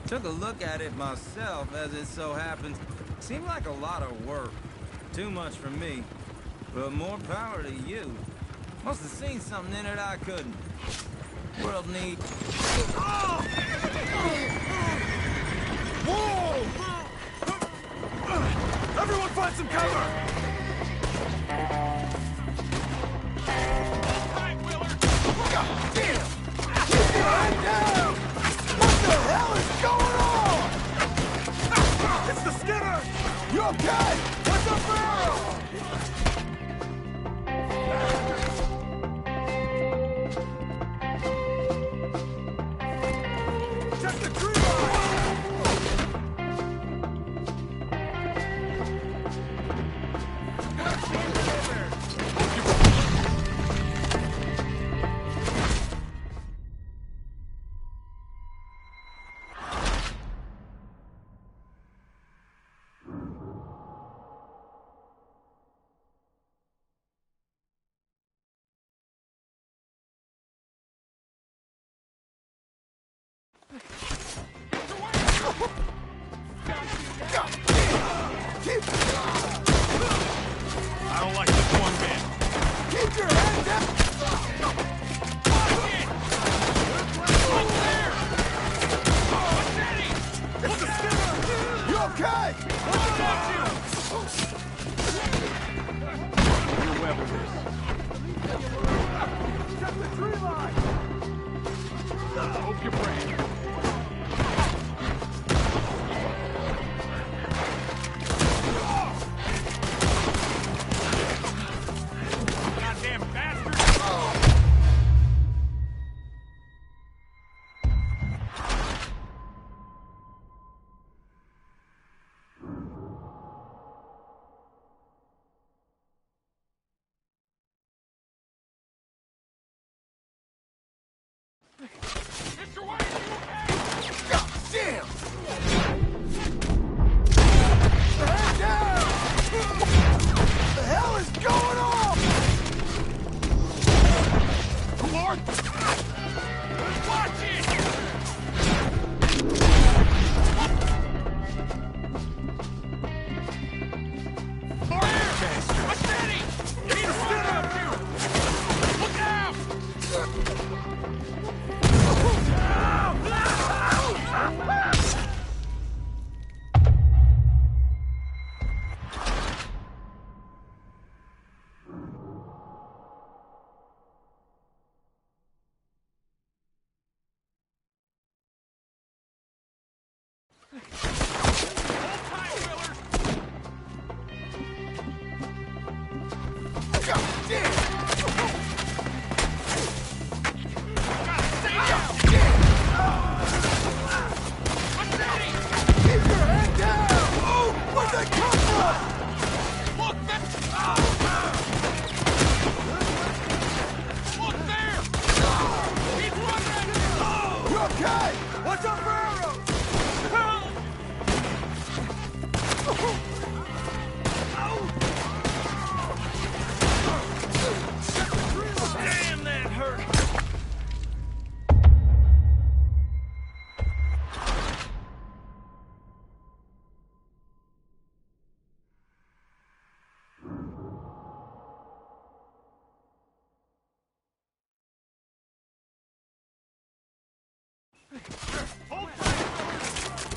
Took a look at it myself, as it so happens. Seemed like a lot of work. Too much for me. But more power to you. Must have seen something in it I couldn't. World need... Whoa! Everyone find some cover! God damn! Keep your head down! What the hell is going on? It's the Skinner! You okay? What's the barrel? Check the tree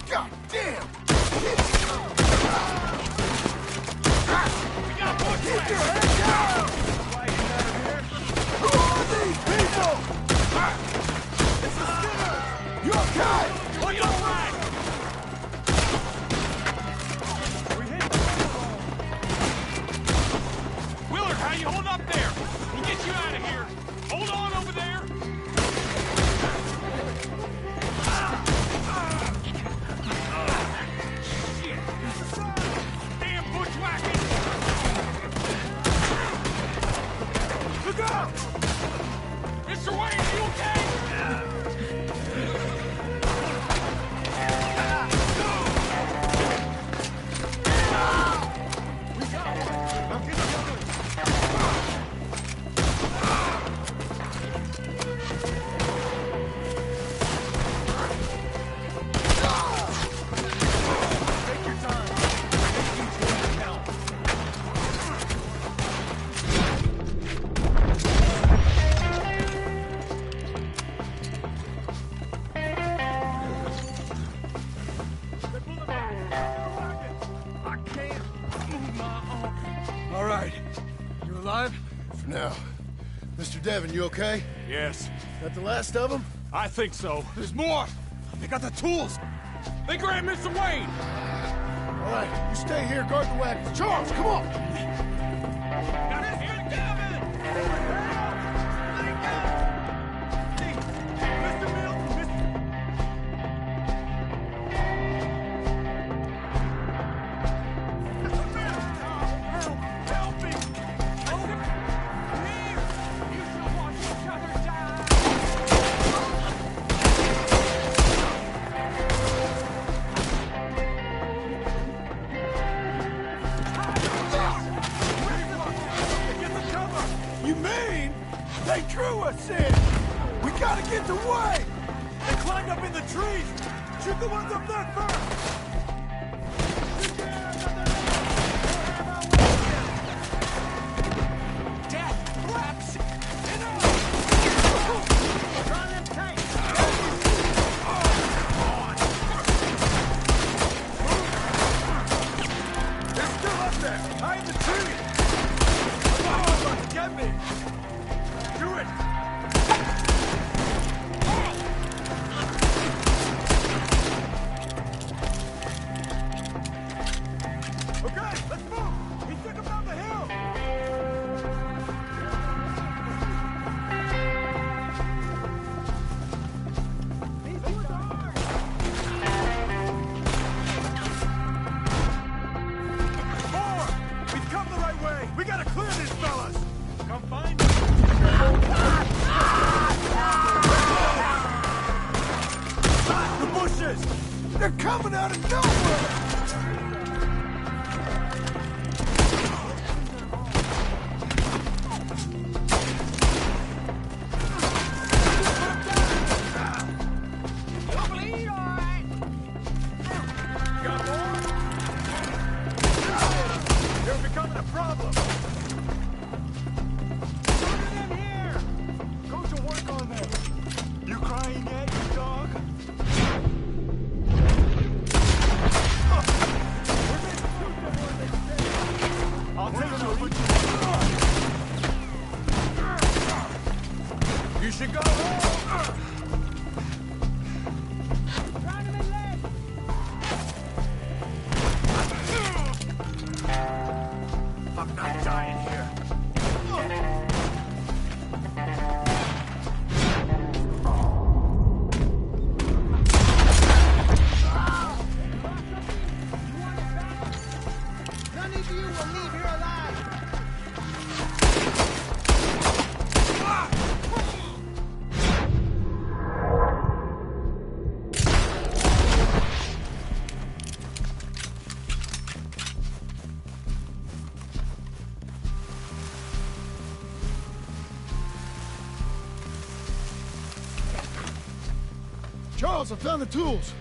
God damn! Keep your head down! Who are these people? It's the Skinners! You okay? Are you alright? Willard, how you hold up there? We'll get you out of here. Hold on over there. Shit. Damn bushwhacking. Look out! Mr. Wayne, are you okay? All right. You alive? For now. Mr. Devon, you okay? Yes. That the last of them? I think so. There's more! They got the tools! They grabbed Mr. Wayne! All right, you stay here, guard the wagons. Charles, come on! You mean they drew us in? We gotta get the way! They climbed up in the trees! Shoot the ones up there first! Death flaps! Run them tanks! They're still up there! High in the trees! Oh, get me! Do it! Okay, let's move! He took him down the hill! More! We've come the right way! We gotta clear these fellas! Come find us! The bushes! They're coming out of nowhere! Got more? They're becoming a problem! Put them here! Go to work go home! I'm not dying here. None of you will leave here alive! Charles, I found the tools.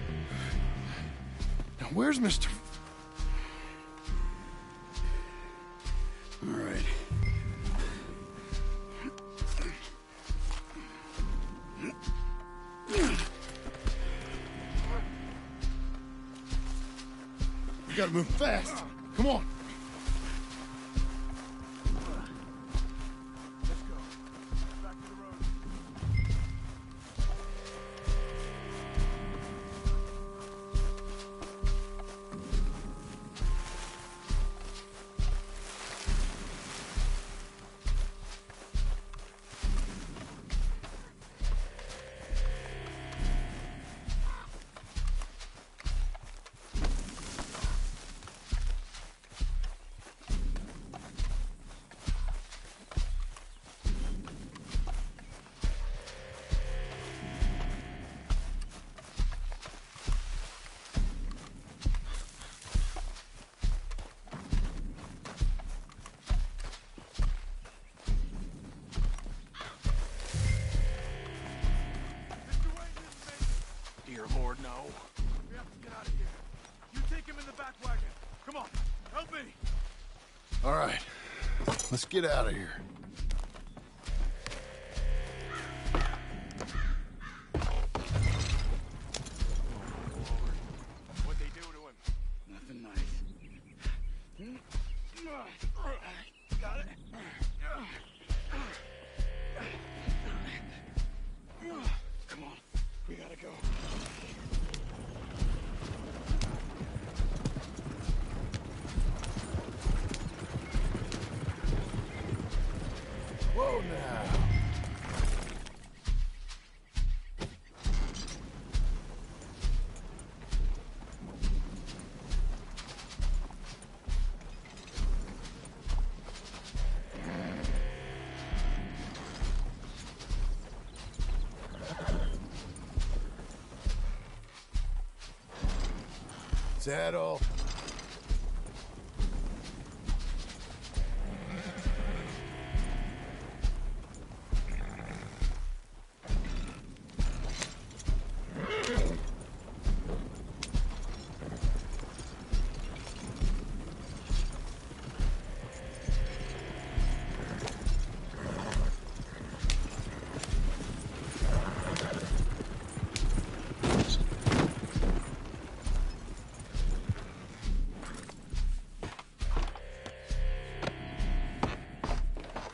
Now, where's Mr. All right. We gotta move fast. Come on. Dear Lord, no. We have to get out of here. You take him in the back wagon. Come on, help me. All right. Let's get out of here. What'd they do to him? Nothing nice. Got it? Come on. We gotta go. Whoa now. Is that all?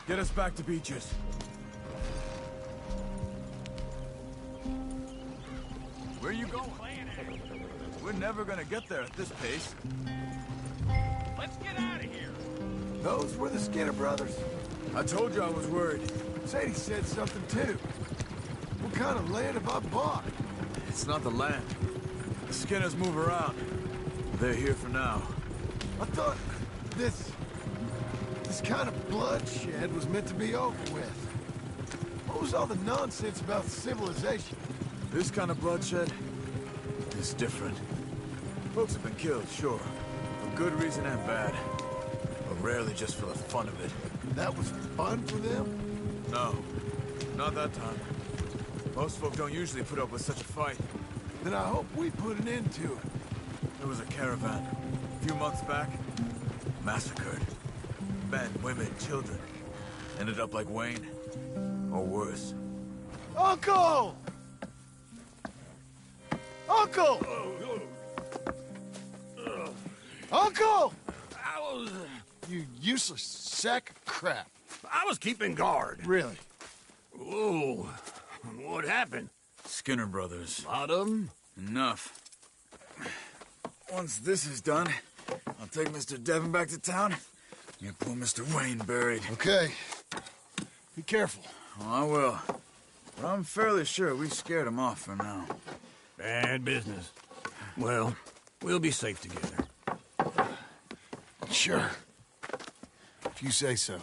Get us back to Beaches. Where are you going? We're never gonna get there at this pace. Let's get out of here. Those were the Skinner brothers. I told you I was worried. Sadie said something too. What kind of land have I bought? It's not the land. The Skinners move around. They're here for now. I thought this kind of bloodshed was meant to be over with. What was all the nonsense about civilization? This kind of bloodshed is different. Folks have been killed, sure. For good reason and bad. But rarely just for the fun of it. That was fun for them? No. Not that time. Most folk don't usually put up with such a fight. Then I hope we put an end to it. There was a caravan. A few months back. Massacred. Men, women, children. Ended up like Wayne. Or worse. Uncle! Uncle! Uncle! You useless sack of crap. I was keeping guard. Really? Whoa. What happened? Skinner Brothers. A lot of them? Enough. Once this is done, I'll take Mr. Devon back to town. Get poor Mr. Wayne buried. Okay. Be careful. Oh, I will. But I'm fairly sure we scared him off for now. Bad business. Well, we'll be safe together. Sure. If you say so.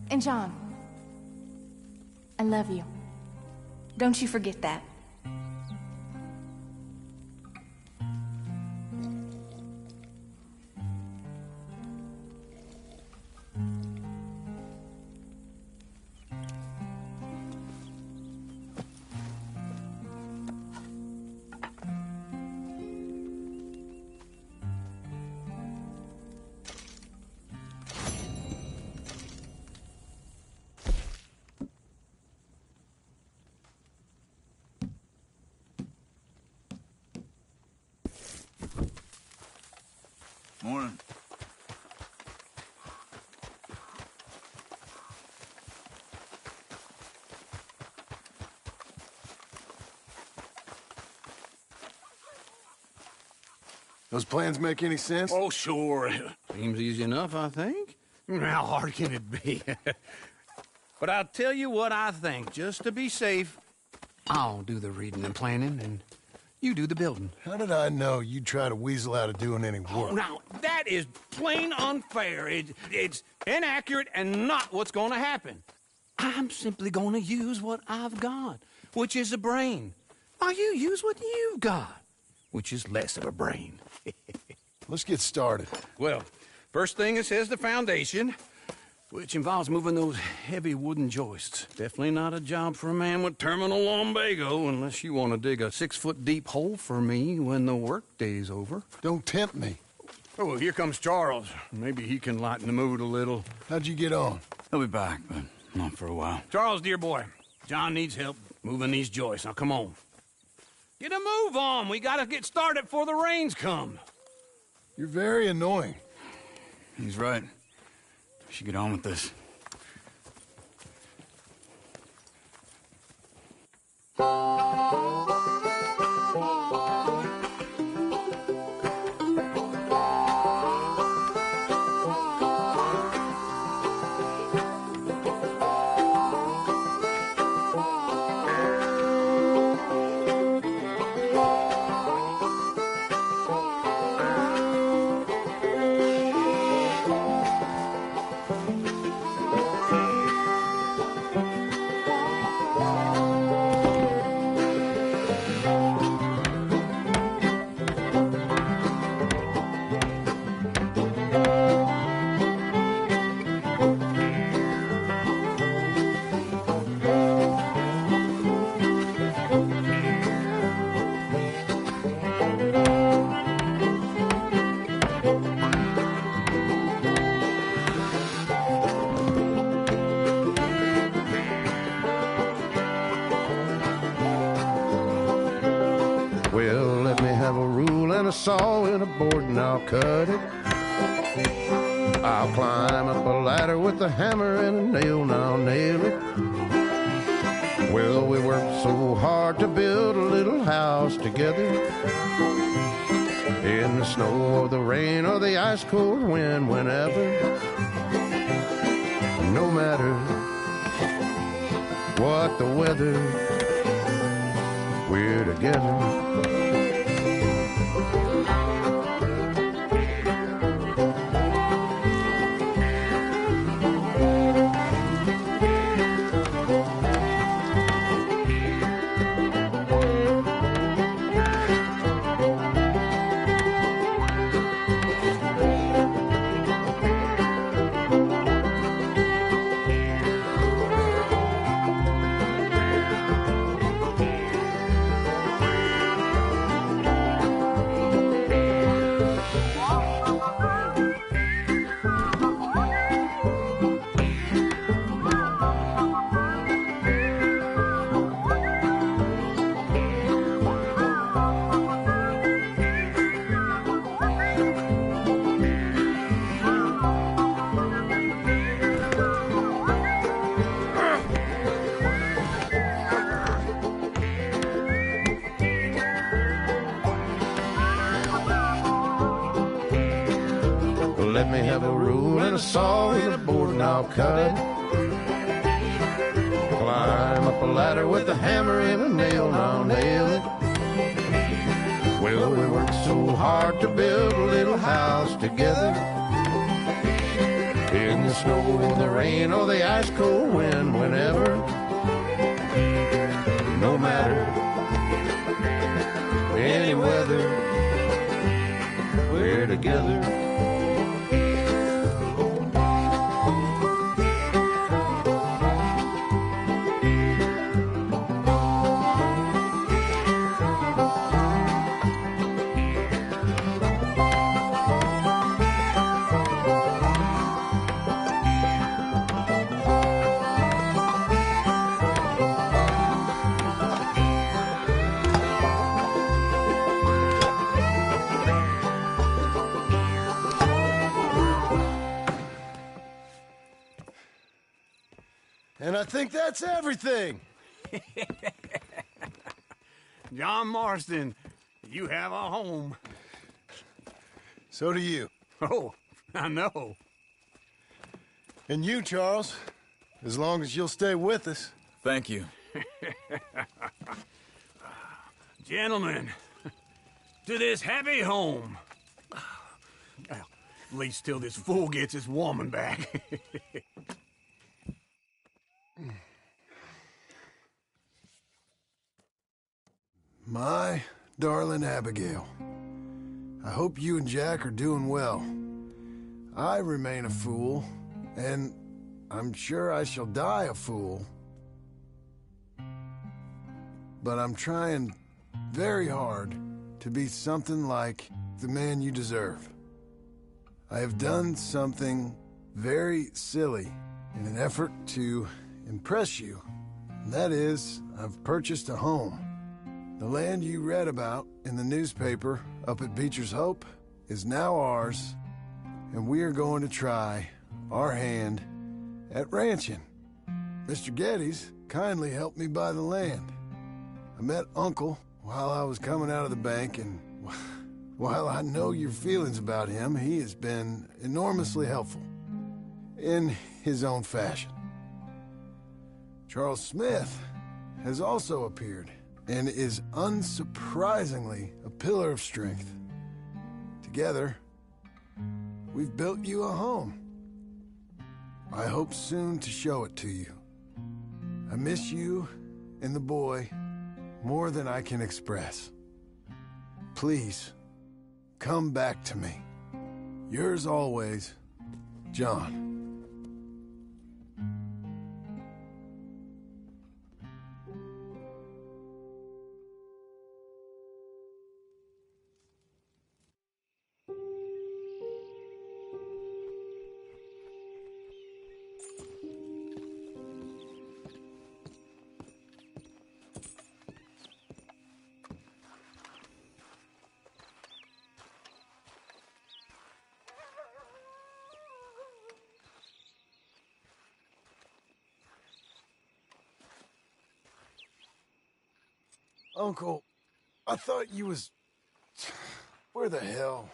And John, I love you. Don't you forget that. Morning. Those plans make any sense? Oh, sure. Seems easy enough, I think. How hard can it be? But I'll tell you what I think. Just to be safe, I'll do the reading and planning, and you do the building. How did I know you'd try to weasel out of doing any work? Now, that is plain unfair. It's inaccurate and not what's going to happen. I'm simply going to use what I've got, which is a brain. Now, you use what you've got, which is less of a brain. Let's get started. Well, first thing it says the foundation, which involves moving those heavy wooden joists. Definitely not a job for a man with terminal lumbago, unless you want to dig a 6-foot deep hole for me when the workday's over. Don't tempt me. Oh, well, here comes Charles. Maybe he can lighten the mood a little. How'd you get on? He'll be back, but not for a while. Charles, dear boy, John needs help moving these joists. Now, come on. Get a move on. We gotta get started before the rains come. You're very annoying. He's right. We should get on with this. Well, let me have a rule and a saw and a board and I'll cut it. I'll climb up a ladder with a hammer and a nail and I'll nail it. Well, we worked so hard to build a little house together. In the snow or the rain or the ice cold wind, whenever. No matter what the weather, we're together. let me have a rule and a saw and a board and I'll cut it. Climb up a ladder with a hammer and a nail and I'll nail it. Well, we worked so hard to build a little house together. In the snow, the rain, or the ice cold wind, whenever. No matter any weather, we're together. And I think that's everything. John Marston, you have a home. So do you. Oh, I know. And you, Charles, as long as you'll stay with us. Thank you. Gentlemen, to this happy home. Well, at least till this fool gets his woman back. My darling Abigail, I hope you and Jack are doing well. I remain a fool, and I'm sure I shall die a fool. But I'm trying very hard to be something like the man you deserve. I have done something very silly in an effort to impress you. And that is, I've purchased a home. The land you read about in the newspaper up at Beecher's Hope is now ours, and we are going to try our hand at ranching. Mr. Geddes kindly helped me buy the land. I met Uncle while I was coming out of the bank, and while I know your feelings about him, he has been enormously helpful in his own fashion. Charles Smith has also appeared and is unsurprisingly a pillar of strength. Together, we've built you a home. I hope soon to show it to you. I miss you and the boy more than I can express. Please, come back to me. Yours always, John. Uncle, I thought you was... Where the hell?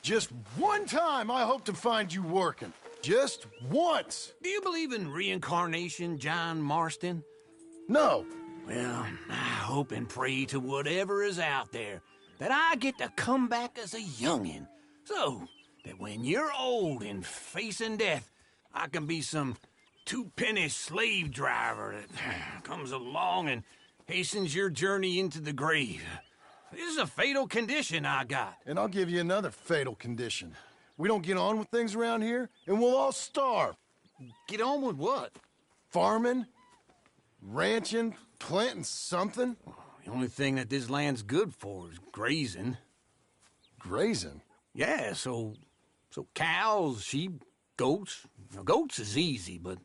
Just one time I hope to find you working. Just once. Do you believe in reincarnation, John Marston? No. Well, I hope and pray to whatever is out there that I get to come back as a youngin', so that when you're old and facing death, I can be some two-penny slave driver that comes along and hastens your journey into the grave. This is a fatal condition I got. And I'll give you another fatal condition. We don't get on with things around here, and we'll all starve. Get on with what? Farming, ranching, planting something. The only thing that this land's good for is grazing. Grazing? Yeah, so cows, sheep, goats. Now, goats is easy, but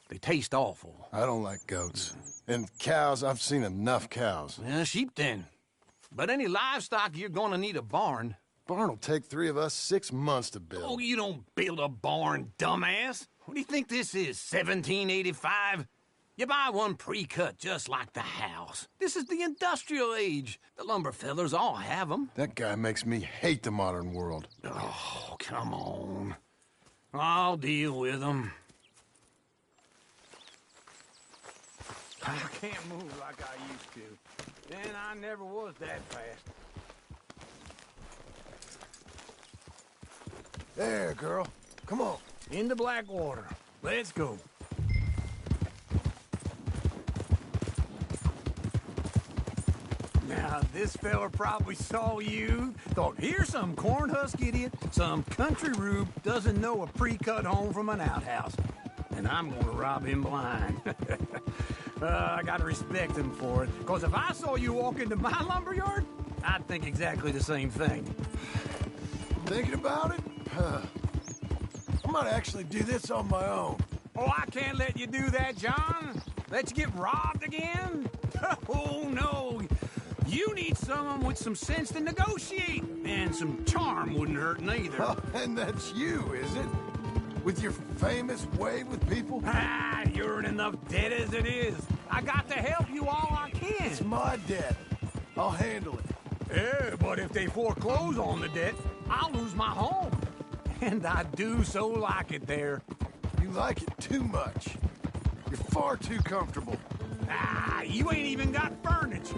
they taste awful. I don't like goats. And cows, I've seen enough cows. Yeah, sheep then. But any livestock, you're gonna need a barn. Barn will take 3 of us 6 months to build. Oh, you don't build a barn, dumbass. What do you think this is, 1785? You buy one pre-cut just like the house. This is the industrial age. The lumber fellers all have them. That guy makes me hate the modern world. Oh, come on. I'll deal with them. I can't move like I used to. And I never was that fast. There, girl. Come on. Into Blackwater. Let's go. Now, this fella probably saw you, thought, here's some cornhusk idiot, some country rube doesn't know a pre-cut home from an outhouse. And I'm gonna rob him blind. I gotta respect him for it, because if I saw you walk into my lumberyard, I'd think exactly the same thing. Thinking about it? I might actually do this on my own. Oh, I can't let you do that, John. Let you get robbed again? Oh, no. You need someone with some sense to negotiate. And some charm wouldn't hurt neither. Oh, and that's you, is it? With your famous way with people? Ah, you're in enough debt as it is. I got to help you all I can. It's my debt. I'll handle it. Yeah, but if they foreclose on the debt, I'll lose my home. And I do so like it there. You like it too much. You're far too comfortable. Ah, you ain't even got furniture.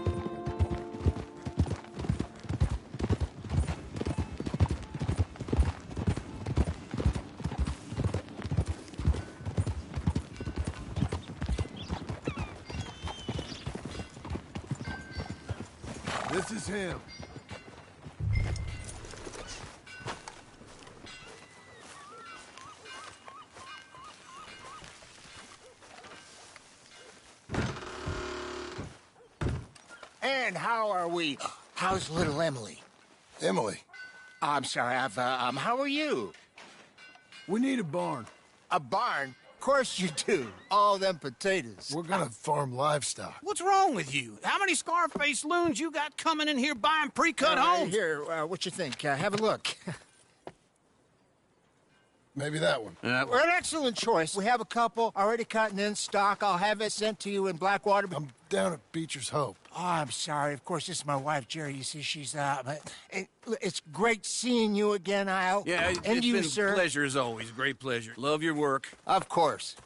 This is him. And how are we? How's little Emily? Emily? I'm sorry, how are you? We need a barn. A barn? Of course you do. All them potatoes. We're gonna farm livestock. What's wrong with you? How many Scarface loons you got coming in here buying pre-cut homes? Here, what you think? Have a look. Maybe that one. We're an excellent choice. We have a couple already cut and in stock. I'll have it sent to you in Blackwater. I'm down at Beecher's Hope. Oh, I'm sorry. Of course, this is my wife, Jerry. You see, she's but it's great seeing you again, Al. Yeah, and it's you, been sir. a pleasure as always. Great pleasure. Love your work. Of course.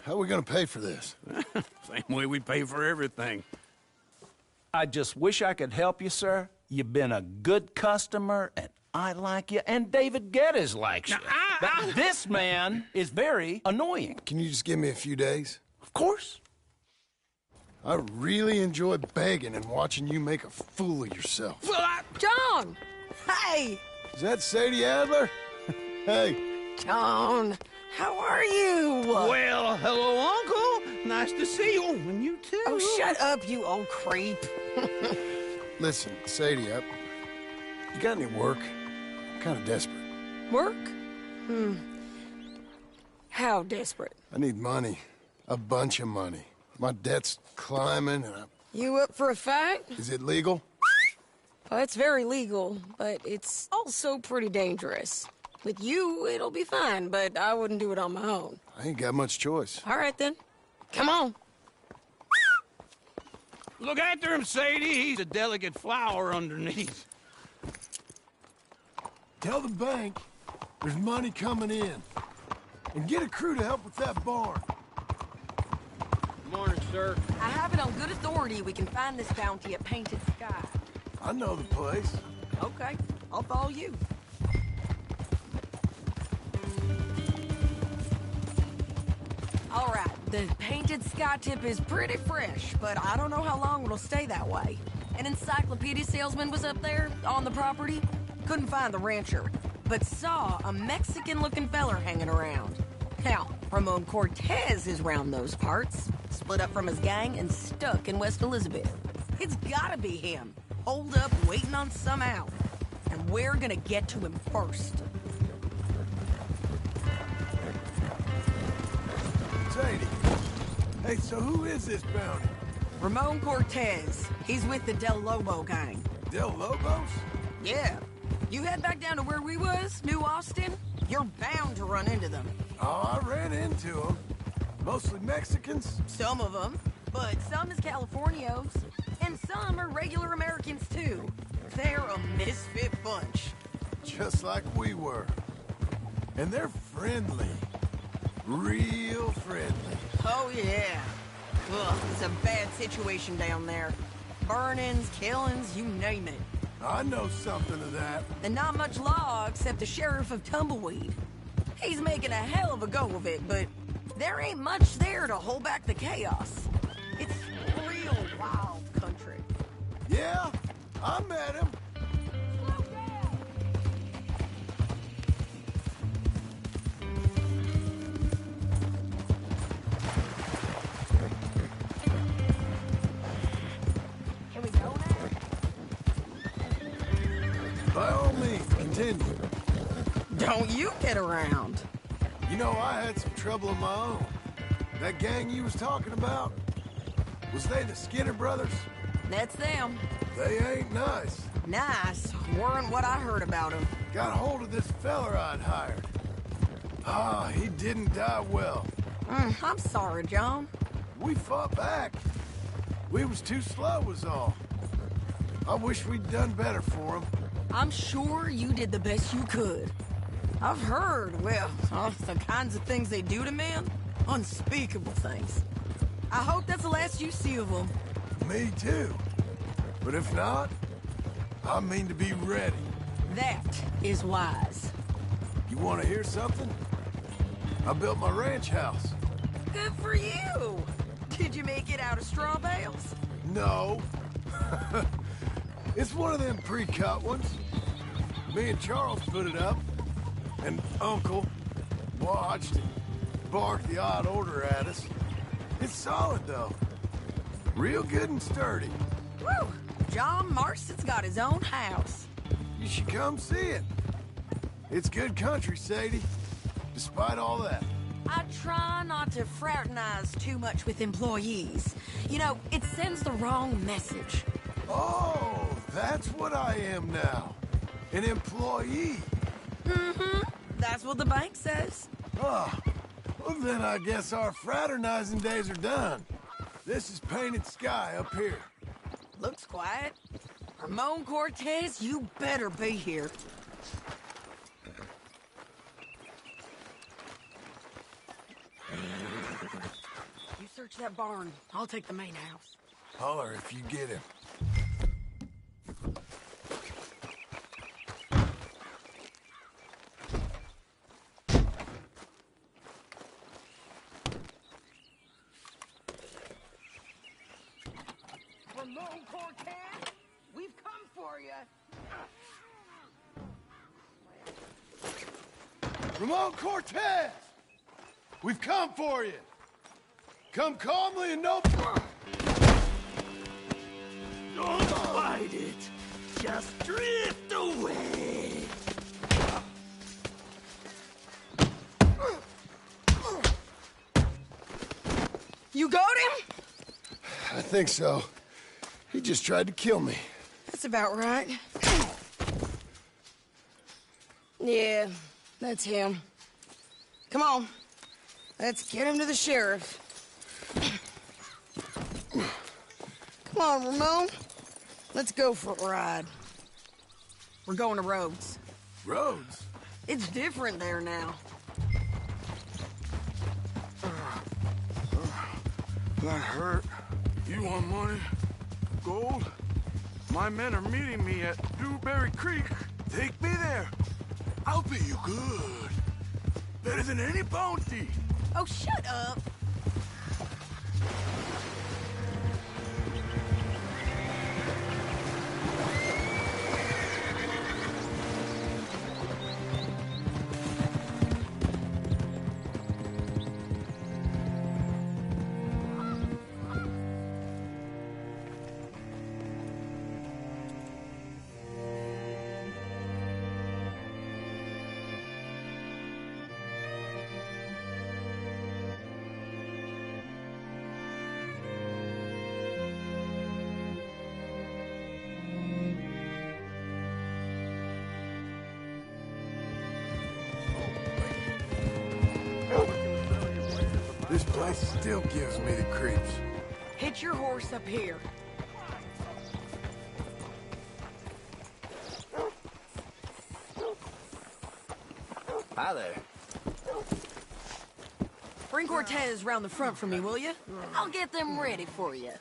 How are we gonna pay for this? Same way we pay for everything. I just wish I could help you, sir. You've been a good customer, and I like you, and David Geddes likes you. But this man is very annoying. Can you just give me a few days? Of course. I really enjoy begging and watching you make a fool of yourself. Well, John! Hey! Is that Sadie Adler? Hey. John, how are you? Well, hello, Uncle. Nice to see you. And you too. Oh, shut up, you old creep. Listen, Sadie, you got any work? I'm kind of desperate. Work? How desperate? I need money. A bunch of money. My debt's climbing, and You up for a fight? Is it legal? Well, it's very legal, but it's also pretty dangerous. With you, it'll be fine, but I wouldn't do it on my own. I ain't got much choice. All right, then. Come on. Look after him, Sadie. He's a delicate flower underneath. Tell the bank there's money coming in. And get a crew to help with that barn. Morning, sir. I have it on good authority we can find this bounty at Painted Sky. I know the place. Okay, I'll follow you. All right, the Painted Sky tip is pretty fresh, but I don't know how long it'll stay that way. An encyclopedia salesman was up there on the property. Couldn't find the rancher, but saw a Mexican-looking feller hanging around. Now, Ramon Cortez is round those parts, split up from his gang and stuck in West Elizabeth. It's gotta be him, holed up waiting on some out. And we're gonna get to him first. Sadie. Hey, so who is this bounty? Ramon Cortez. He's with the Del Lobo gang. Del Lobos? Yeah. You head back down to where we was, New Austin, you're bound to run into them. Oh, I ran into them. Mostly Mexicans? Some of them, but some is Californios. And some are regular Americans, too. They're a misfit bunch. Just like we were. And they're friendly. Real friendly. Oh, yeah. Ugh, it's a bad situation down there. Burnings, killings, you name it. I know something of that. And not much law except the sheriff of Tumbleweed. He's making a hell of a go of it, but there ain't much there to hold back the chaos. It's real wild country. Yeah, I met him. Can we go now? By all means, continue. Don't you get around. You know, I had some trouble of my own. That gang you was talking about, was they the Skinner brothers? That's them. They ain't nice. Nice weren't what I heard about them. Got hold of this feller I'd hired. Ah, he didn't die well. I'm sorry, John. We fought back. We was too slow was all. I wish we'd done better for him. I'm sure you did the best you could. I've heard, well, the kinds of things they do to men. Unspeakable things. I hope that's the last you see of them. Me too. But if not, I mean to be ready. That is wise. You want to hear something? I built my ranch house. Good for you. Did you make it out of straw bales? No. It's one of them pre-cut ones. Me and Charles put it up, and Uncle watched and barked the odd order at us. It's solid, though. Real good and sturdy. Woo! John Marston's got his own house. You should come see it. It's good country, Sadie. Despite all that. I try not to fraternize too much with employees. You know, it sends the wrong message. Oh, that's what I am now. An employee. Mm-hmm. That's what the bank says. Oh, well then I guess our fraternizing days are done. This is Painted Sky up here. Looks quiet. Ramon Cortez, you better be here. You search that barn. I'll take the main house. Holler if you get him. Ramon Cortez, we've come for you. Ramon Cortez! We've come for you! Come calmly and no... Don't fight it. Just drift away. You got him? I think so. He just tried to kill me. That's about right. Yeah, that's him. Come on. Let's get him to the sheriff. Come on, Ramon. Let's go for a ride. We're going to Rhodes. roads. It's different there now. That hurt. You want money? Gold? My men are meeting me at Dewberry Creek. Take me there. I'll pay you good. Better than any bounty. Oh, shut up. This place still gives me the creeps. Hitch your horse up here. Hi there. Bring Cortez round the front for me, will you? I'll get them ready for you.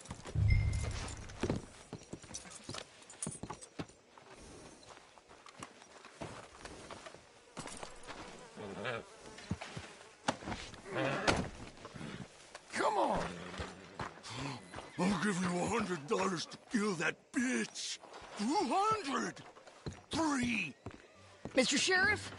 Come on. I'll give you $100 to kill that bitch. 200. 3. Mr. Sheriff?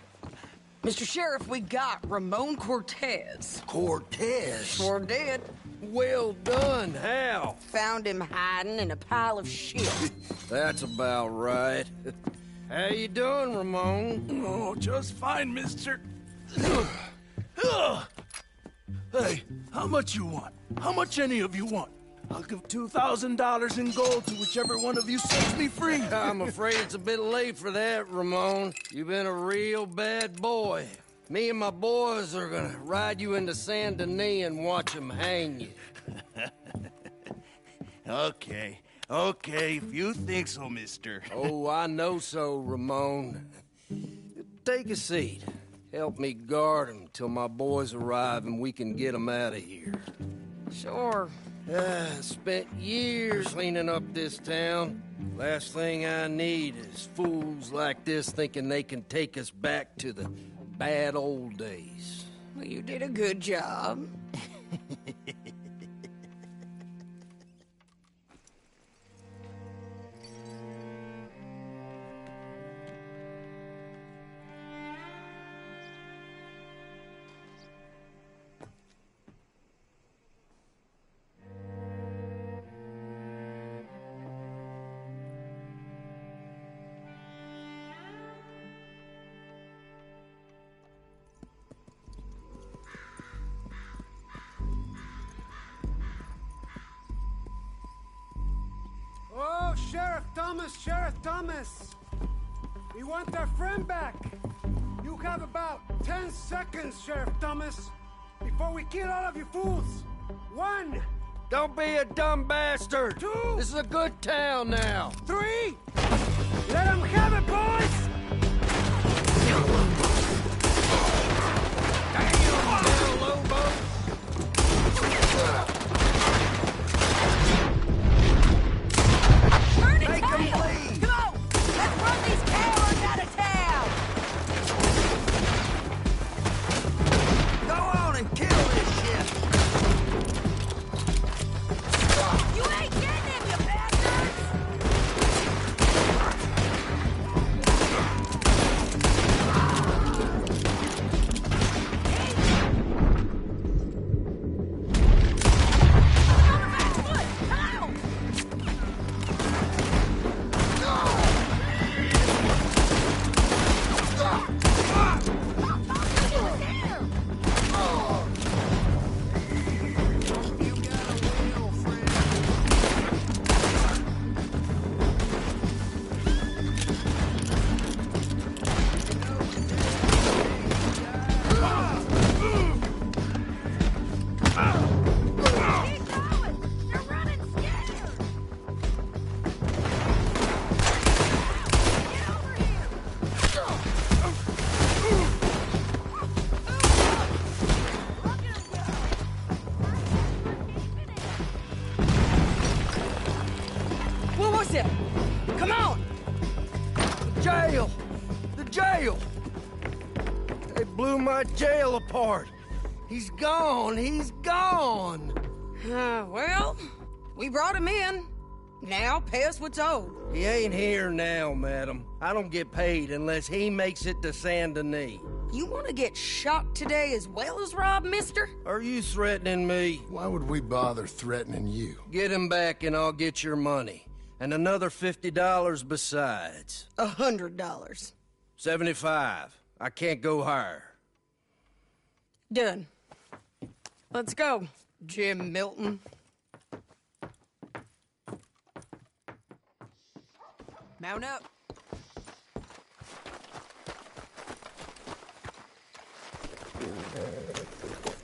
Mr. Sheriff, we got Ramon Cortez. Cortez? Sure did. Well done. How? Found him hiding in a pile of shit. That's about right. How you doing, Ramon? Oh, just fine, mister. Hey, how much you want? How much any of you want? I'll give $2,000 in gold to whichever one of you sets me free. I'm afraid it's a bit late for that, Ramon. You've been a real bad boy. Me and my boys are gonna ride you into Saint Denis and watch them hang you. Okay, if you think so, mister. Oh, I know so, Ramon. Take a seat. Help me guard them till my boys arrive and we can get them out of here. Sure. Spent years cleaning up this town. Last thing I need is fools like this thinking they can take us back to the bad old days. Well, you did a good job. Oh, Sheriff Thomas! We want our friend back! You have about 10 seconds, Sheriff Thomas, before we kill all of you fools! 1! Don't be a dumb bastard! 2! This is a good town now! 3! Let them have it, boys! Damn, Lobo! Turn it, tail! Come on! Let's run these cowards out of town! Go on and kill this shit! You ain't getting him, you bastards! Chase him! Come on! The jail! The jail! They blew my jail apart. He's gone. He's gone. Well, we brought him in. Now pay us what's owed. He ain't here now, madam. I don't get paid unless he makes it to Saint Denis. You want to get shot today as well as Rob, mister? Are you threatening me? Why would we bother threatening you? Get him back and I'll get your money. And another $50 besides. $100. 75. I can't go higher. Done. Let's go, Jim Milton. Mount up.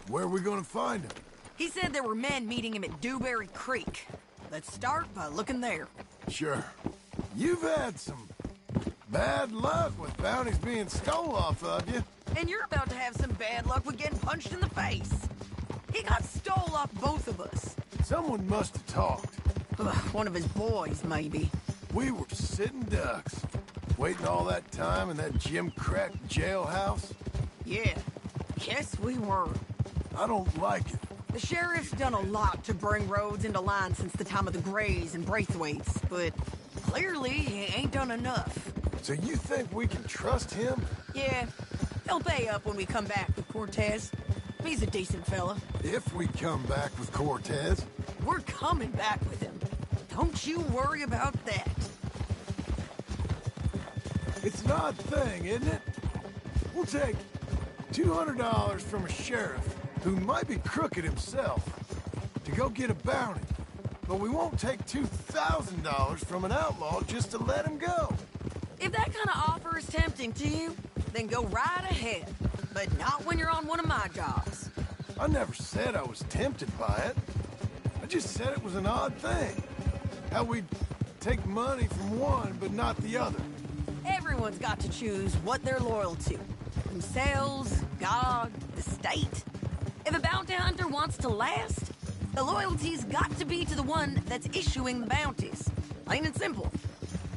Where are we gonna find him? He said there were men meeting him at Dewberry Creek. Let's start by looking there. Sure. You've had some bad luck with bounties being stole off of you. And you're about to have some bad luck with getting punched in the face. He got stole off both of us. Someone must have talked. One of his boys, maybe. We were sitting ducks, waiting all that time in that Jim Crack jailhouse. Yeah, yes we were. I don't like it. The sheriff's done a lot to bring roads into line since the time of the Grays and Braithwaites, but clearly he ain't done enough. So you think we can trust him? Yeah, he'll pay up when we come back with Cortez. He's a decent fella. If we come back with Cortez. We're coming back with him. Don't you worry about that. It's an odd thing, isn't it? We'll take $200 from a sheriff who might be crooked himself to go get a bounty, but we won't take $2,000 from an outlaw just to let him go. If that kind of offer is tempting to you, then go right ahead, but not when you're on one of my jobs. I never said I was tempted by it. I just said it was an odd thing. How we'd take money from one, but not the other. Everyone's got to choose what they're loyal to. Themselves, God, the state. If a bounty hunter wants to last, the loyalty's got to be to the one that's issuing the bounties. Plain and simple.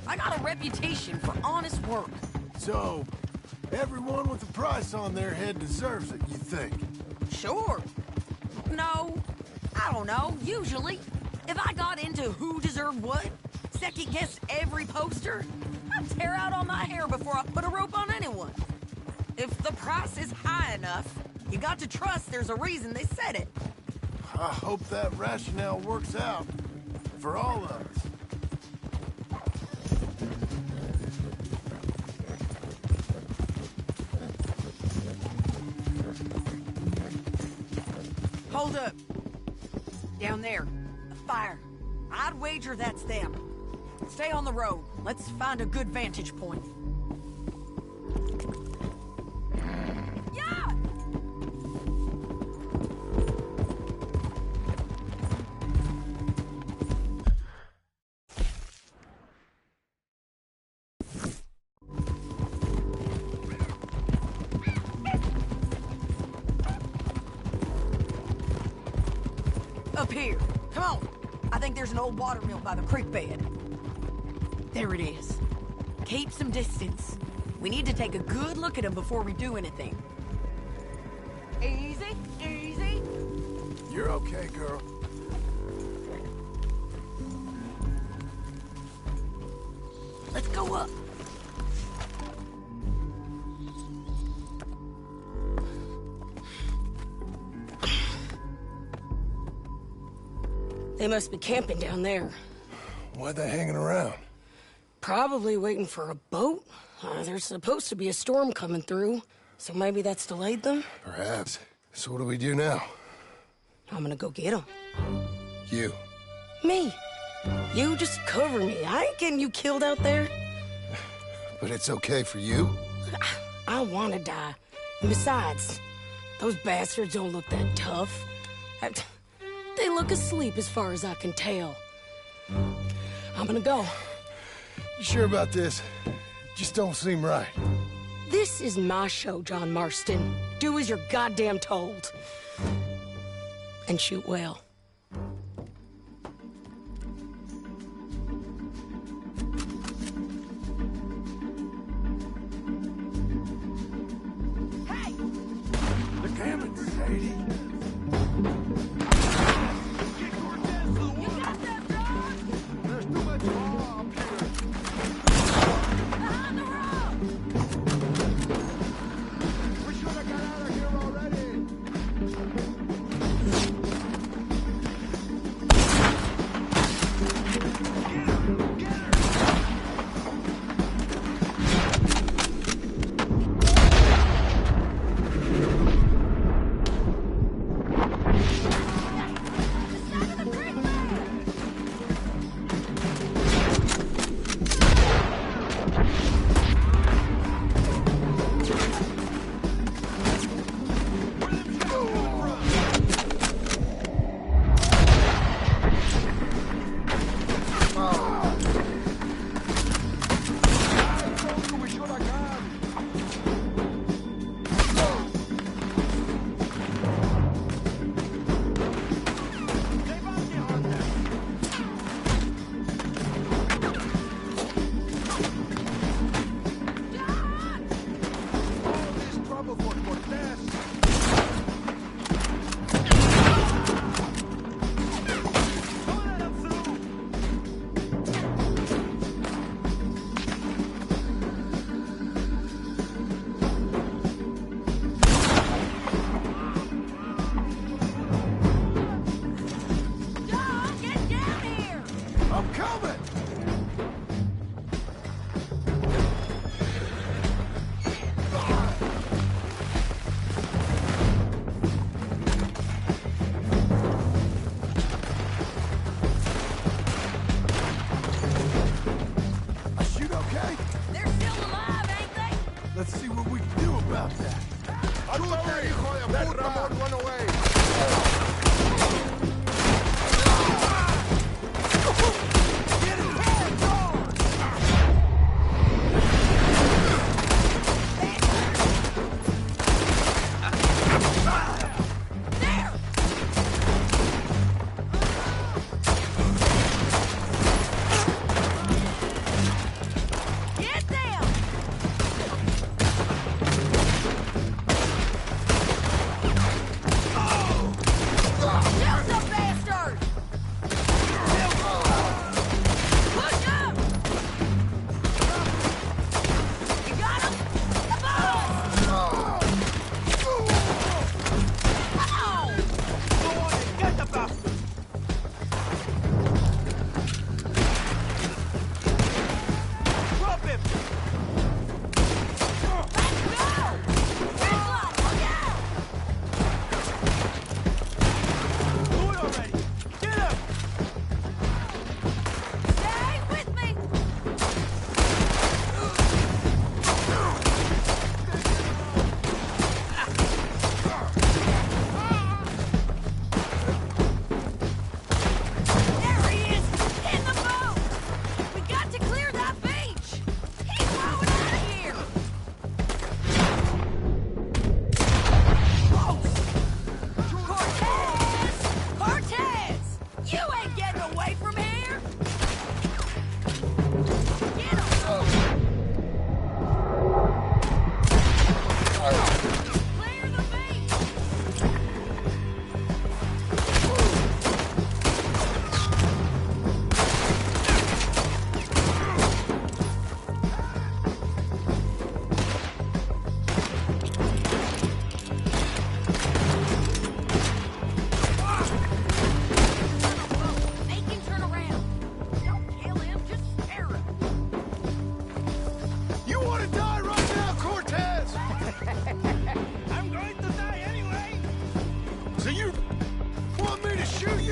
I got a reputation for honest work. So, everyone with a price on their head deserves it, you think? Sure. No, I don't know, usually. If I got into who deserved what, second-guessed every poster, I'd tear out all my hair before I put a rope on anyone. If the price is high enough, you got to trust there's a reason they said it. I hope that rationale works out for all of us. Hold up. Down there. A fire. I'd wager that's them. Stay on the road. Let's find a good vantage point. Yeah! Up here. Come on. I think there's an old water mill by the creek bed. There it is. Keep some distance. We need to take a good look at him before we do anything. Easy, easy. You're okay, girl. Let's go up. They must be camping down there. Why they hanging around? Probably waiting for a boat. There's supposed to be a storm coming through, so maybe that's delayed them? Perhaps. So what do we do now? I'm gonna go get them. You. Me. You just cover me. I ain't getting you killed out there. But it's okay for you? I wanna die. And besides, those bastards don't look that tough. They look asleep as far as I can tell. I'm gonna go. You sure about this? Just don't seem right. This is my show, John Marston. Do as you're goddamn told. And shoot well.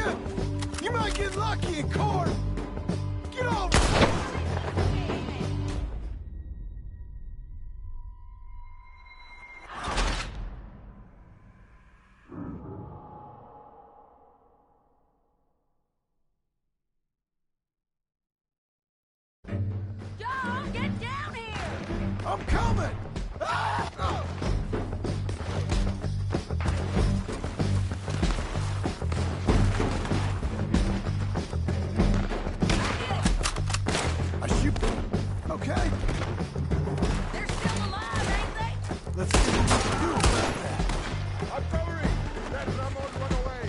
shit! You might get lucky in court! Get over! John, get down here! I'm coming! Ah! I shoot. Okay. They're still alive, ain't they? Let's see what we can do about that. I'm covering! Let Ramon run away!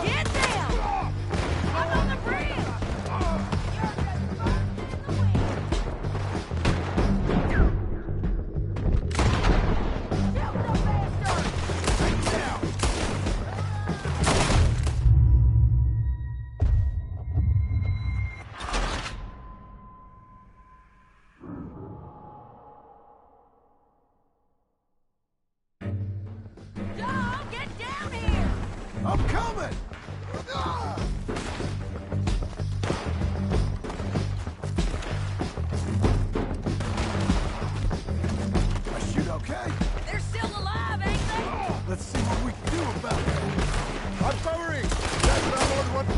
Get down! I'm on the bridge! John, get down here! I'm coming! Ah! I shoot okay? They're still alive, ain't they? Let's see what we can do about that. I'm covering! Let Ramon run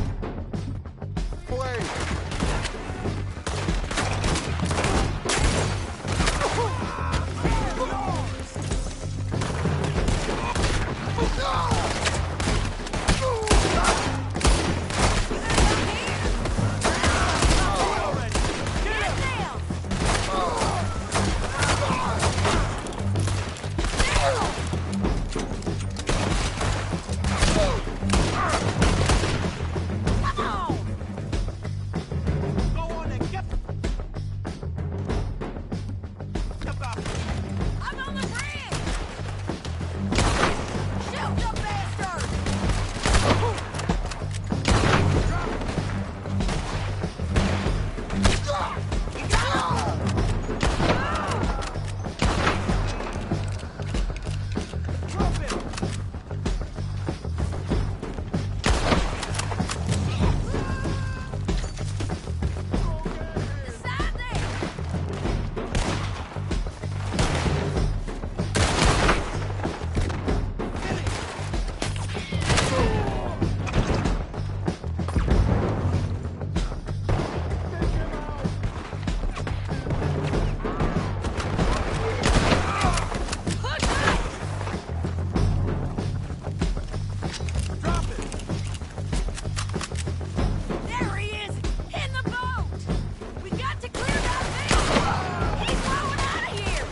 away! Get down! Come on! Go on and get... I'm on the bridge! Shoot the bastard! Inside there! Push it! There he is! In the boat! We got to clear that thing! He's blowing out of here!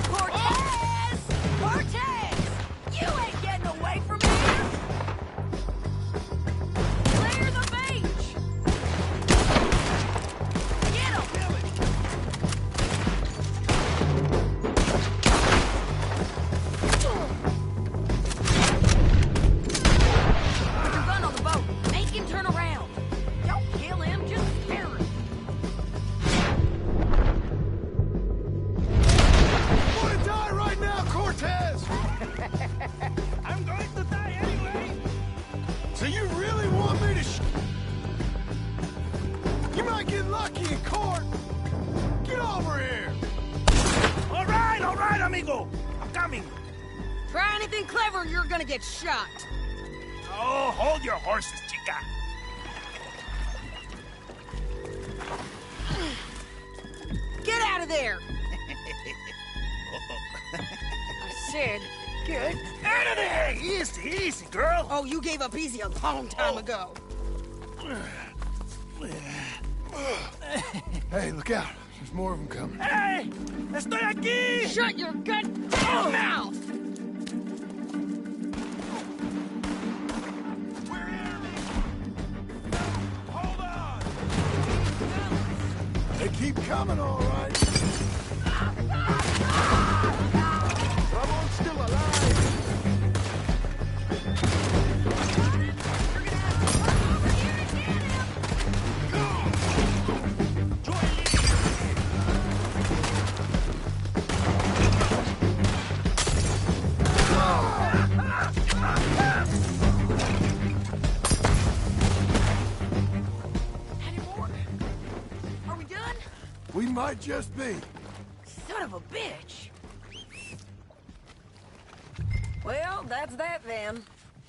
Cortez! Cortez! You ain't getting away from here! Clear the beach! Get him! Put your gun on the boat. Make him turn around. Don't kill him, just scare him. Want to die right now, Cortez? I'm going to die anyway! So you really want me to You might get lucky in court. Get over here. All right, amigo! I'm coming! Try anything clever, you're gonna get shot. Oh, hold your horses, chica! Get out of there! I said, get Out of there! Easy, easy, girl! Oh, you gave up easy a long time ago. Hey, look out. There's more of them coming. Hey! Estoy aquí! Shut your goddamn mouth! They keep coming, all right. Ramon's still alive! might just be. Son of a bitch. Well, that's that then.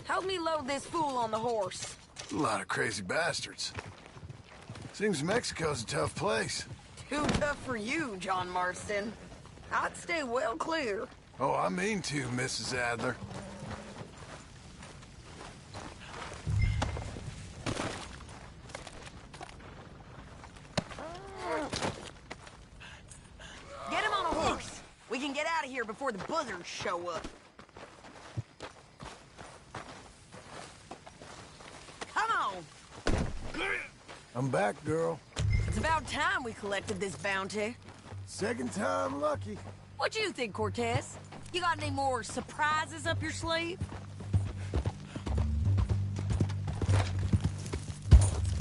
Help me load this fool on the horse. A lot of crazy bastards. Seems Mexico's a tough place. Too tough for you, John Marston. I'd stay well clear. Oh, I mean to, Mrs. Adler. Get him on a horse. We can get out of here before the buzzards show up. Come on. I'm back, girl. It's about time we collected this bounty. Second time lucky. What you think, Cortez? You got any more surprises up your sleeve?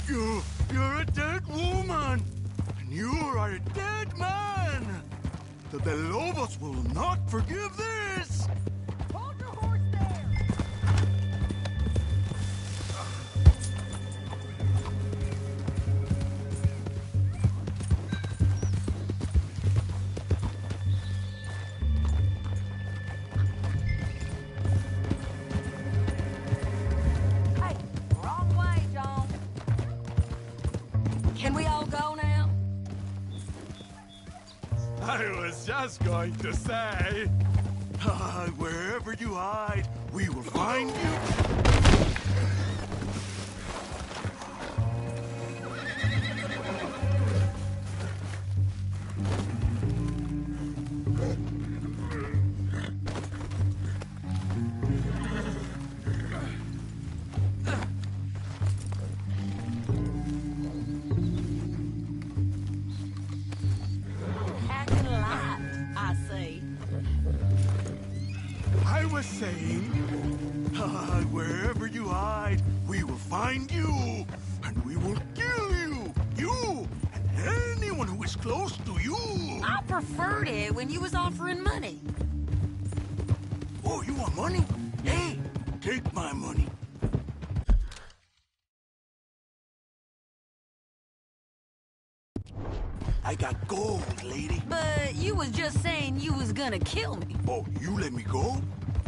You're a dead woman, and you are a dead man. The Belobos will not forgive this. Hold your horse there. Hey, wrong way, John. Can we all go now? I was just going to say, wherever you hide, we will find you. Packing light, I see. I was saying, wherever you hide, we will find you, and we will kill you. You and anyone who is close to you. I preferred it when you was offering money. Oh, you want money? Hey, take my money. I got gold, lady. But you was just saying you was gonna kill me. Oh, you let me go?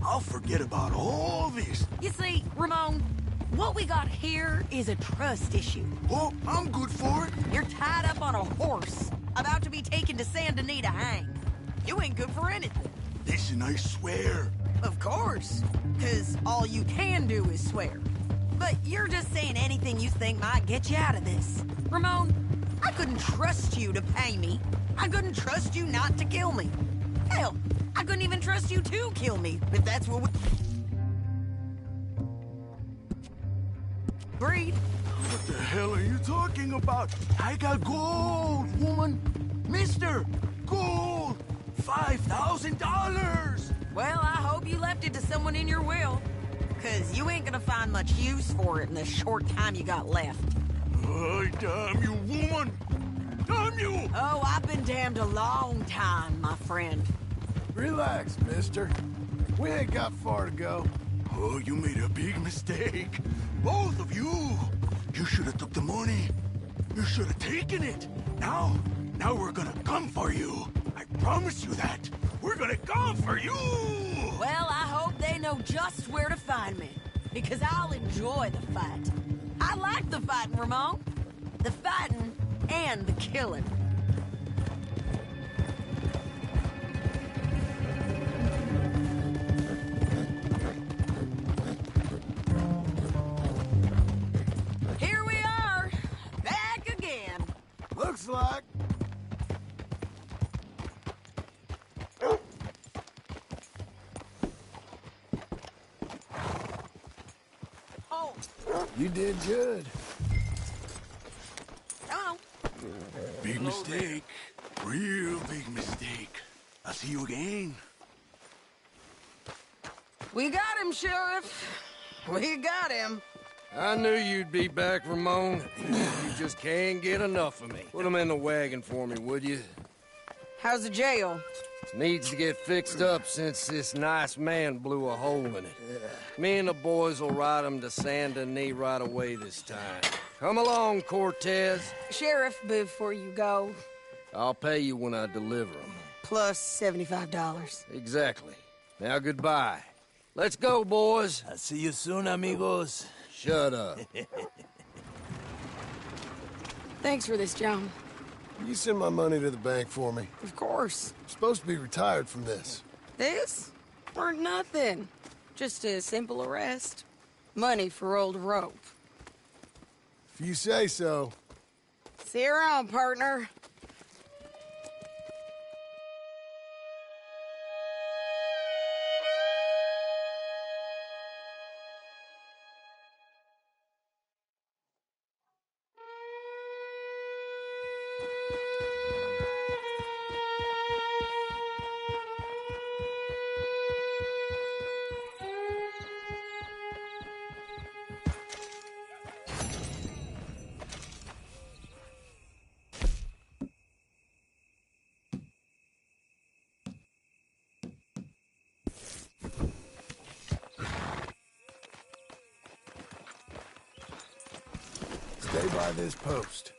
I'll forget about all this. You see, Ramon, what we got here is a trust issue. Oh, I'm good for it. You're tied up on a horse, about to be taken to Saint Denis to hang. You ain't good for anything. Listen, I swear. Of course, because all you can do is swear. But you're just saying anything you think might get you out of this. Ramon, I couldn't trust you to pay me. I couldn't trust you not to kill me. Hell, I couldn't even trust you to kill me, if that's what we... Agreed. What the hell are you talking about? I got gold, woman. Mister, gold. $5,000. Well, I hope you left it to someone in your will. Because you ain't gonna find much use for it in the short time you got left. Oh, damn you, woman! Damn you! Oh, I've been damned a long time, my friend. Relax, mister. We ain't got far to go. Oh, you made a big mistake. Both of you. You should have took the money. You should have taken it. Now we're gonna come for you. I promise you that. We're gonna come for you! Well, I hope they know just where to find me. Because I'll enjoy the fight. I like the fighting, Ramon. The fighting and the killing. Here we are, back again. Looks like. Oh, You did good. come on. Big mistake. Real big mistake. I'll see you again. We got him, Sheriff. We got him. I knew you'd be back, Ramon. You just can't get enough of me. Put him in the wagon for me, would you? How's the jail? Needs to get fixed up since this nice man blew a hole in it. Me and the boys will ride him to Saint Denis right away this time. Come along, Cortez. Sheriff, before you go, I'll pay you when I deliver them. Plus $75. Exactly. Now goodbye. Let's go, boys. I'll see you soon, amigos. Shut up. Thanks for this, John. You send my money to the bank for me. Of course. I'm supposed to be retired from this. This? Or nothing. Just a simple arrest. Money for old rope. If you say so. See you around, partner. Stay by this post.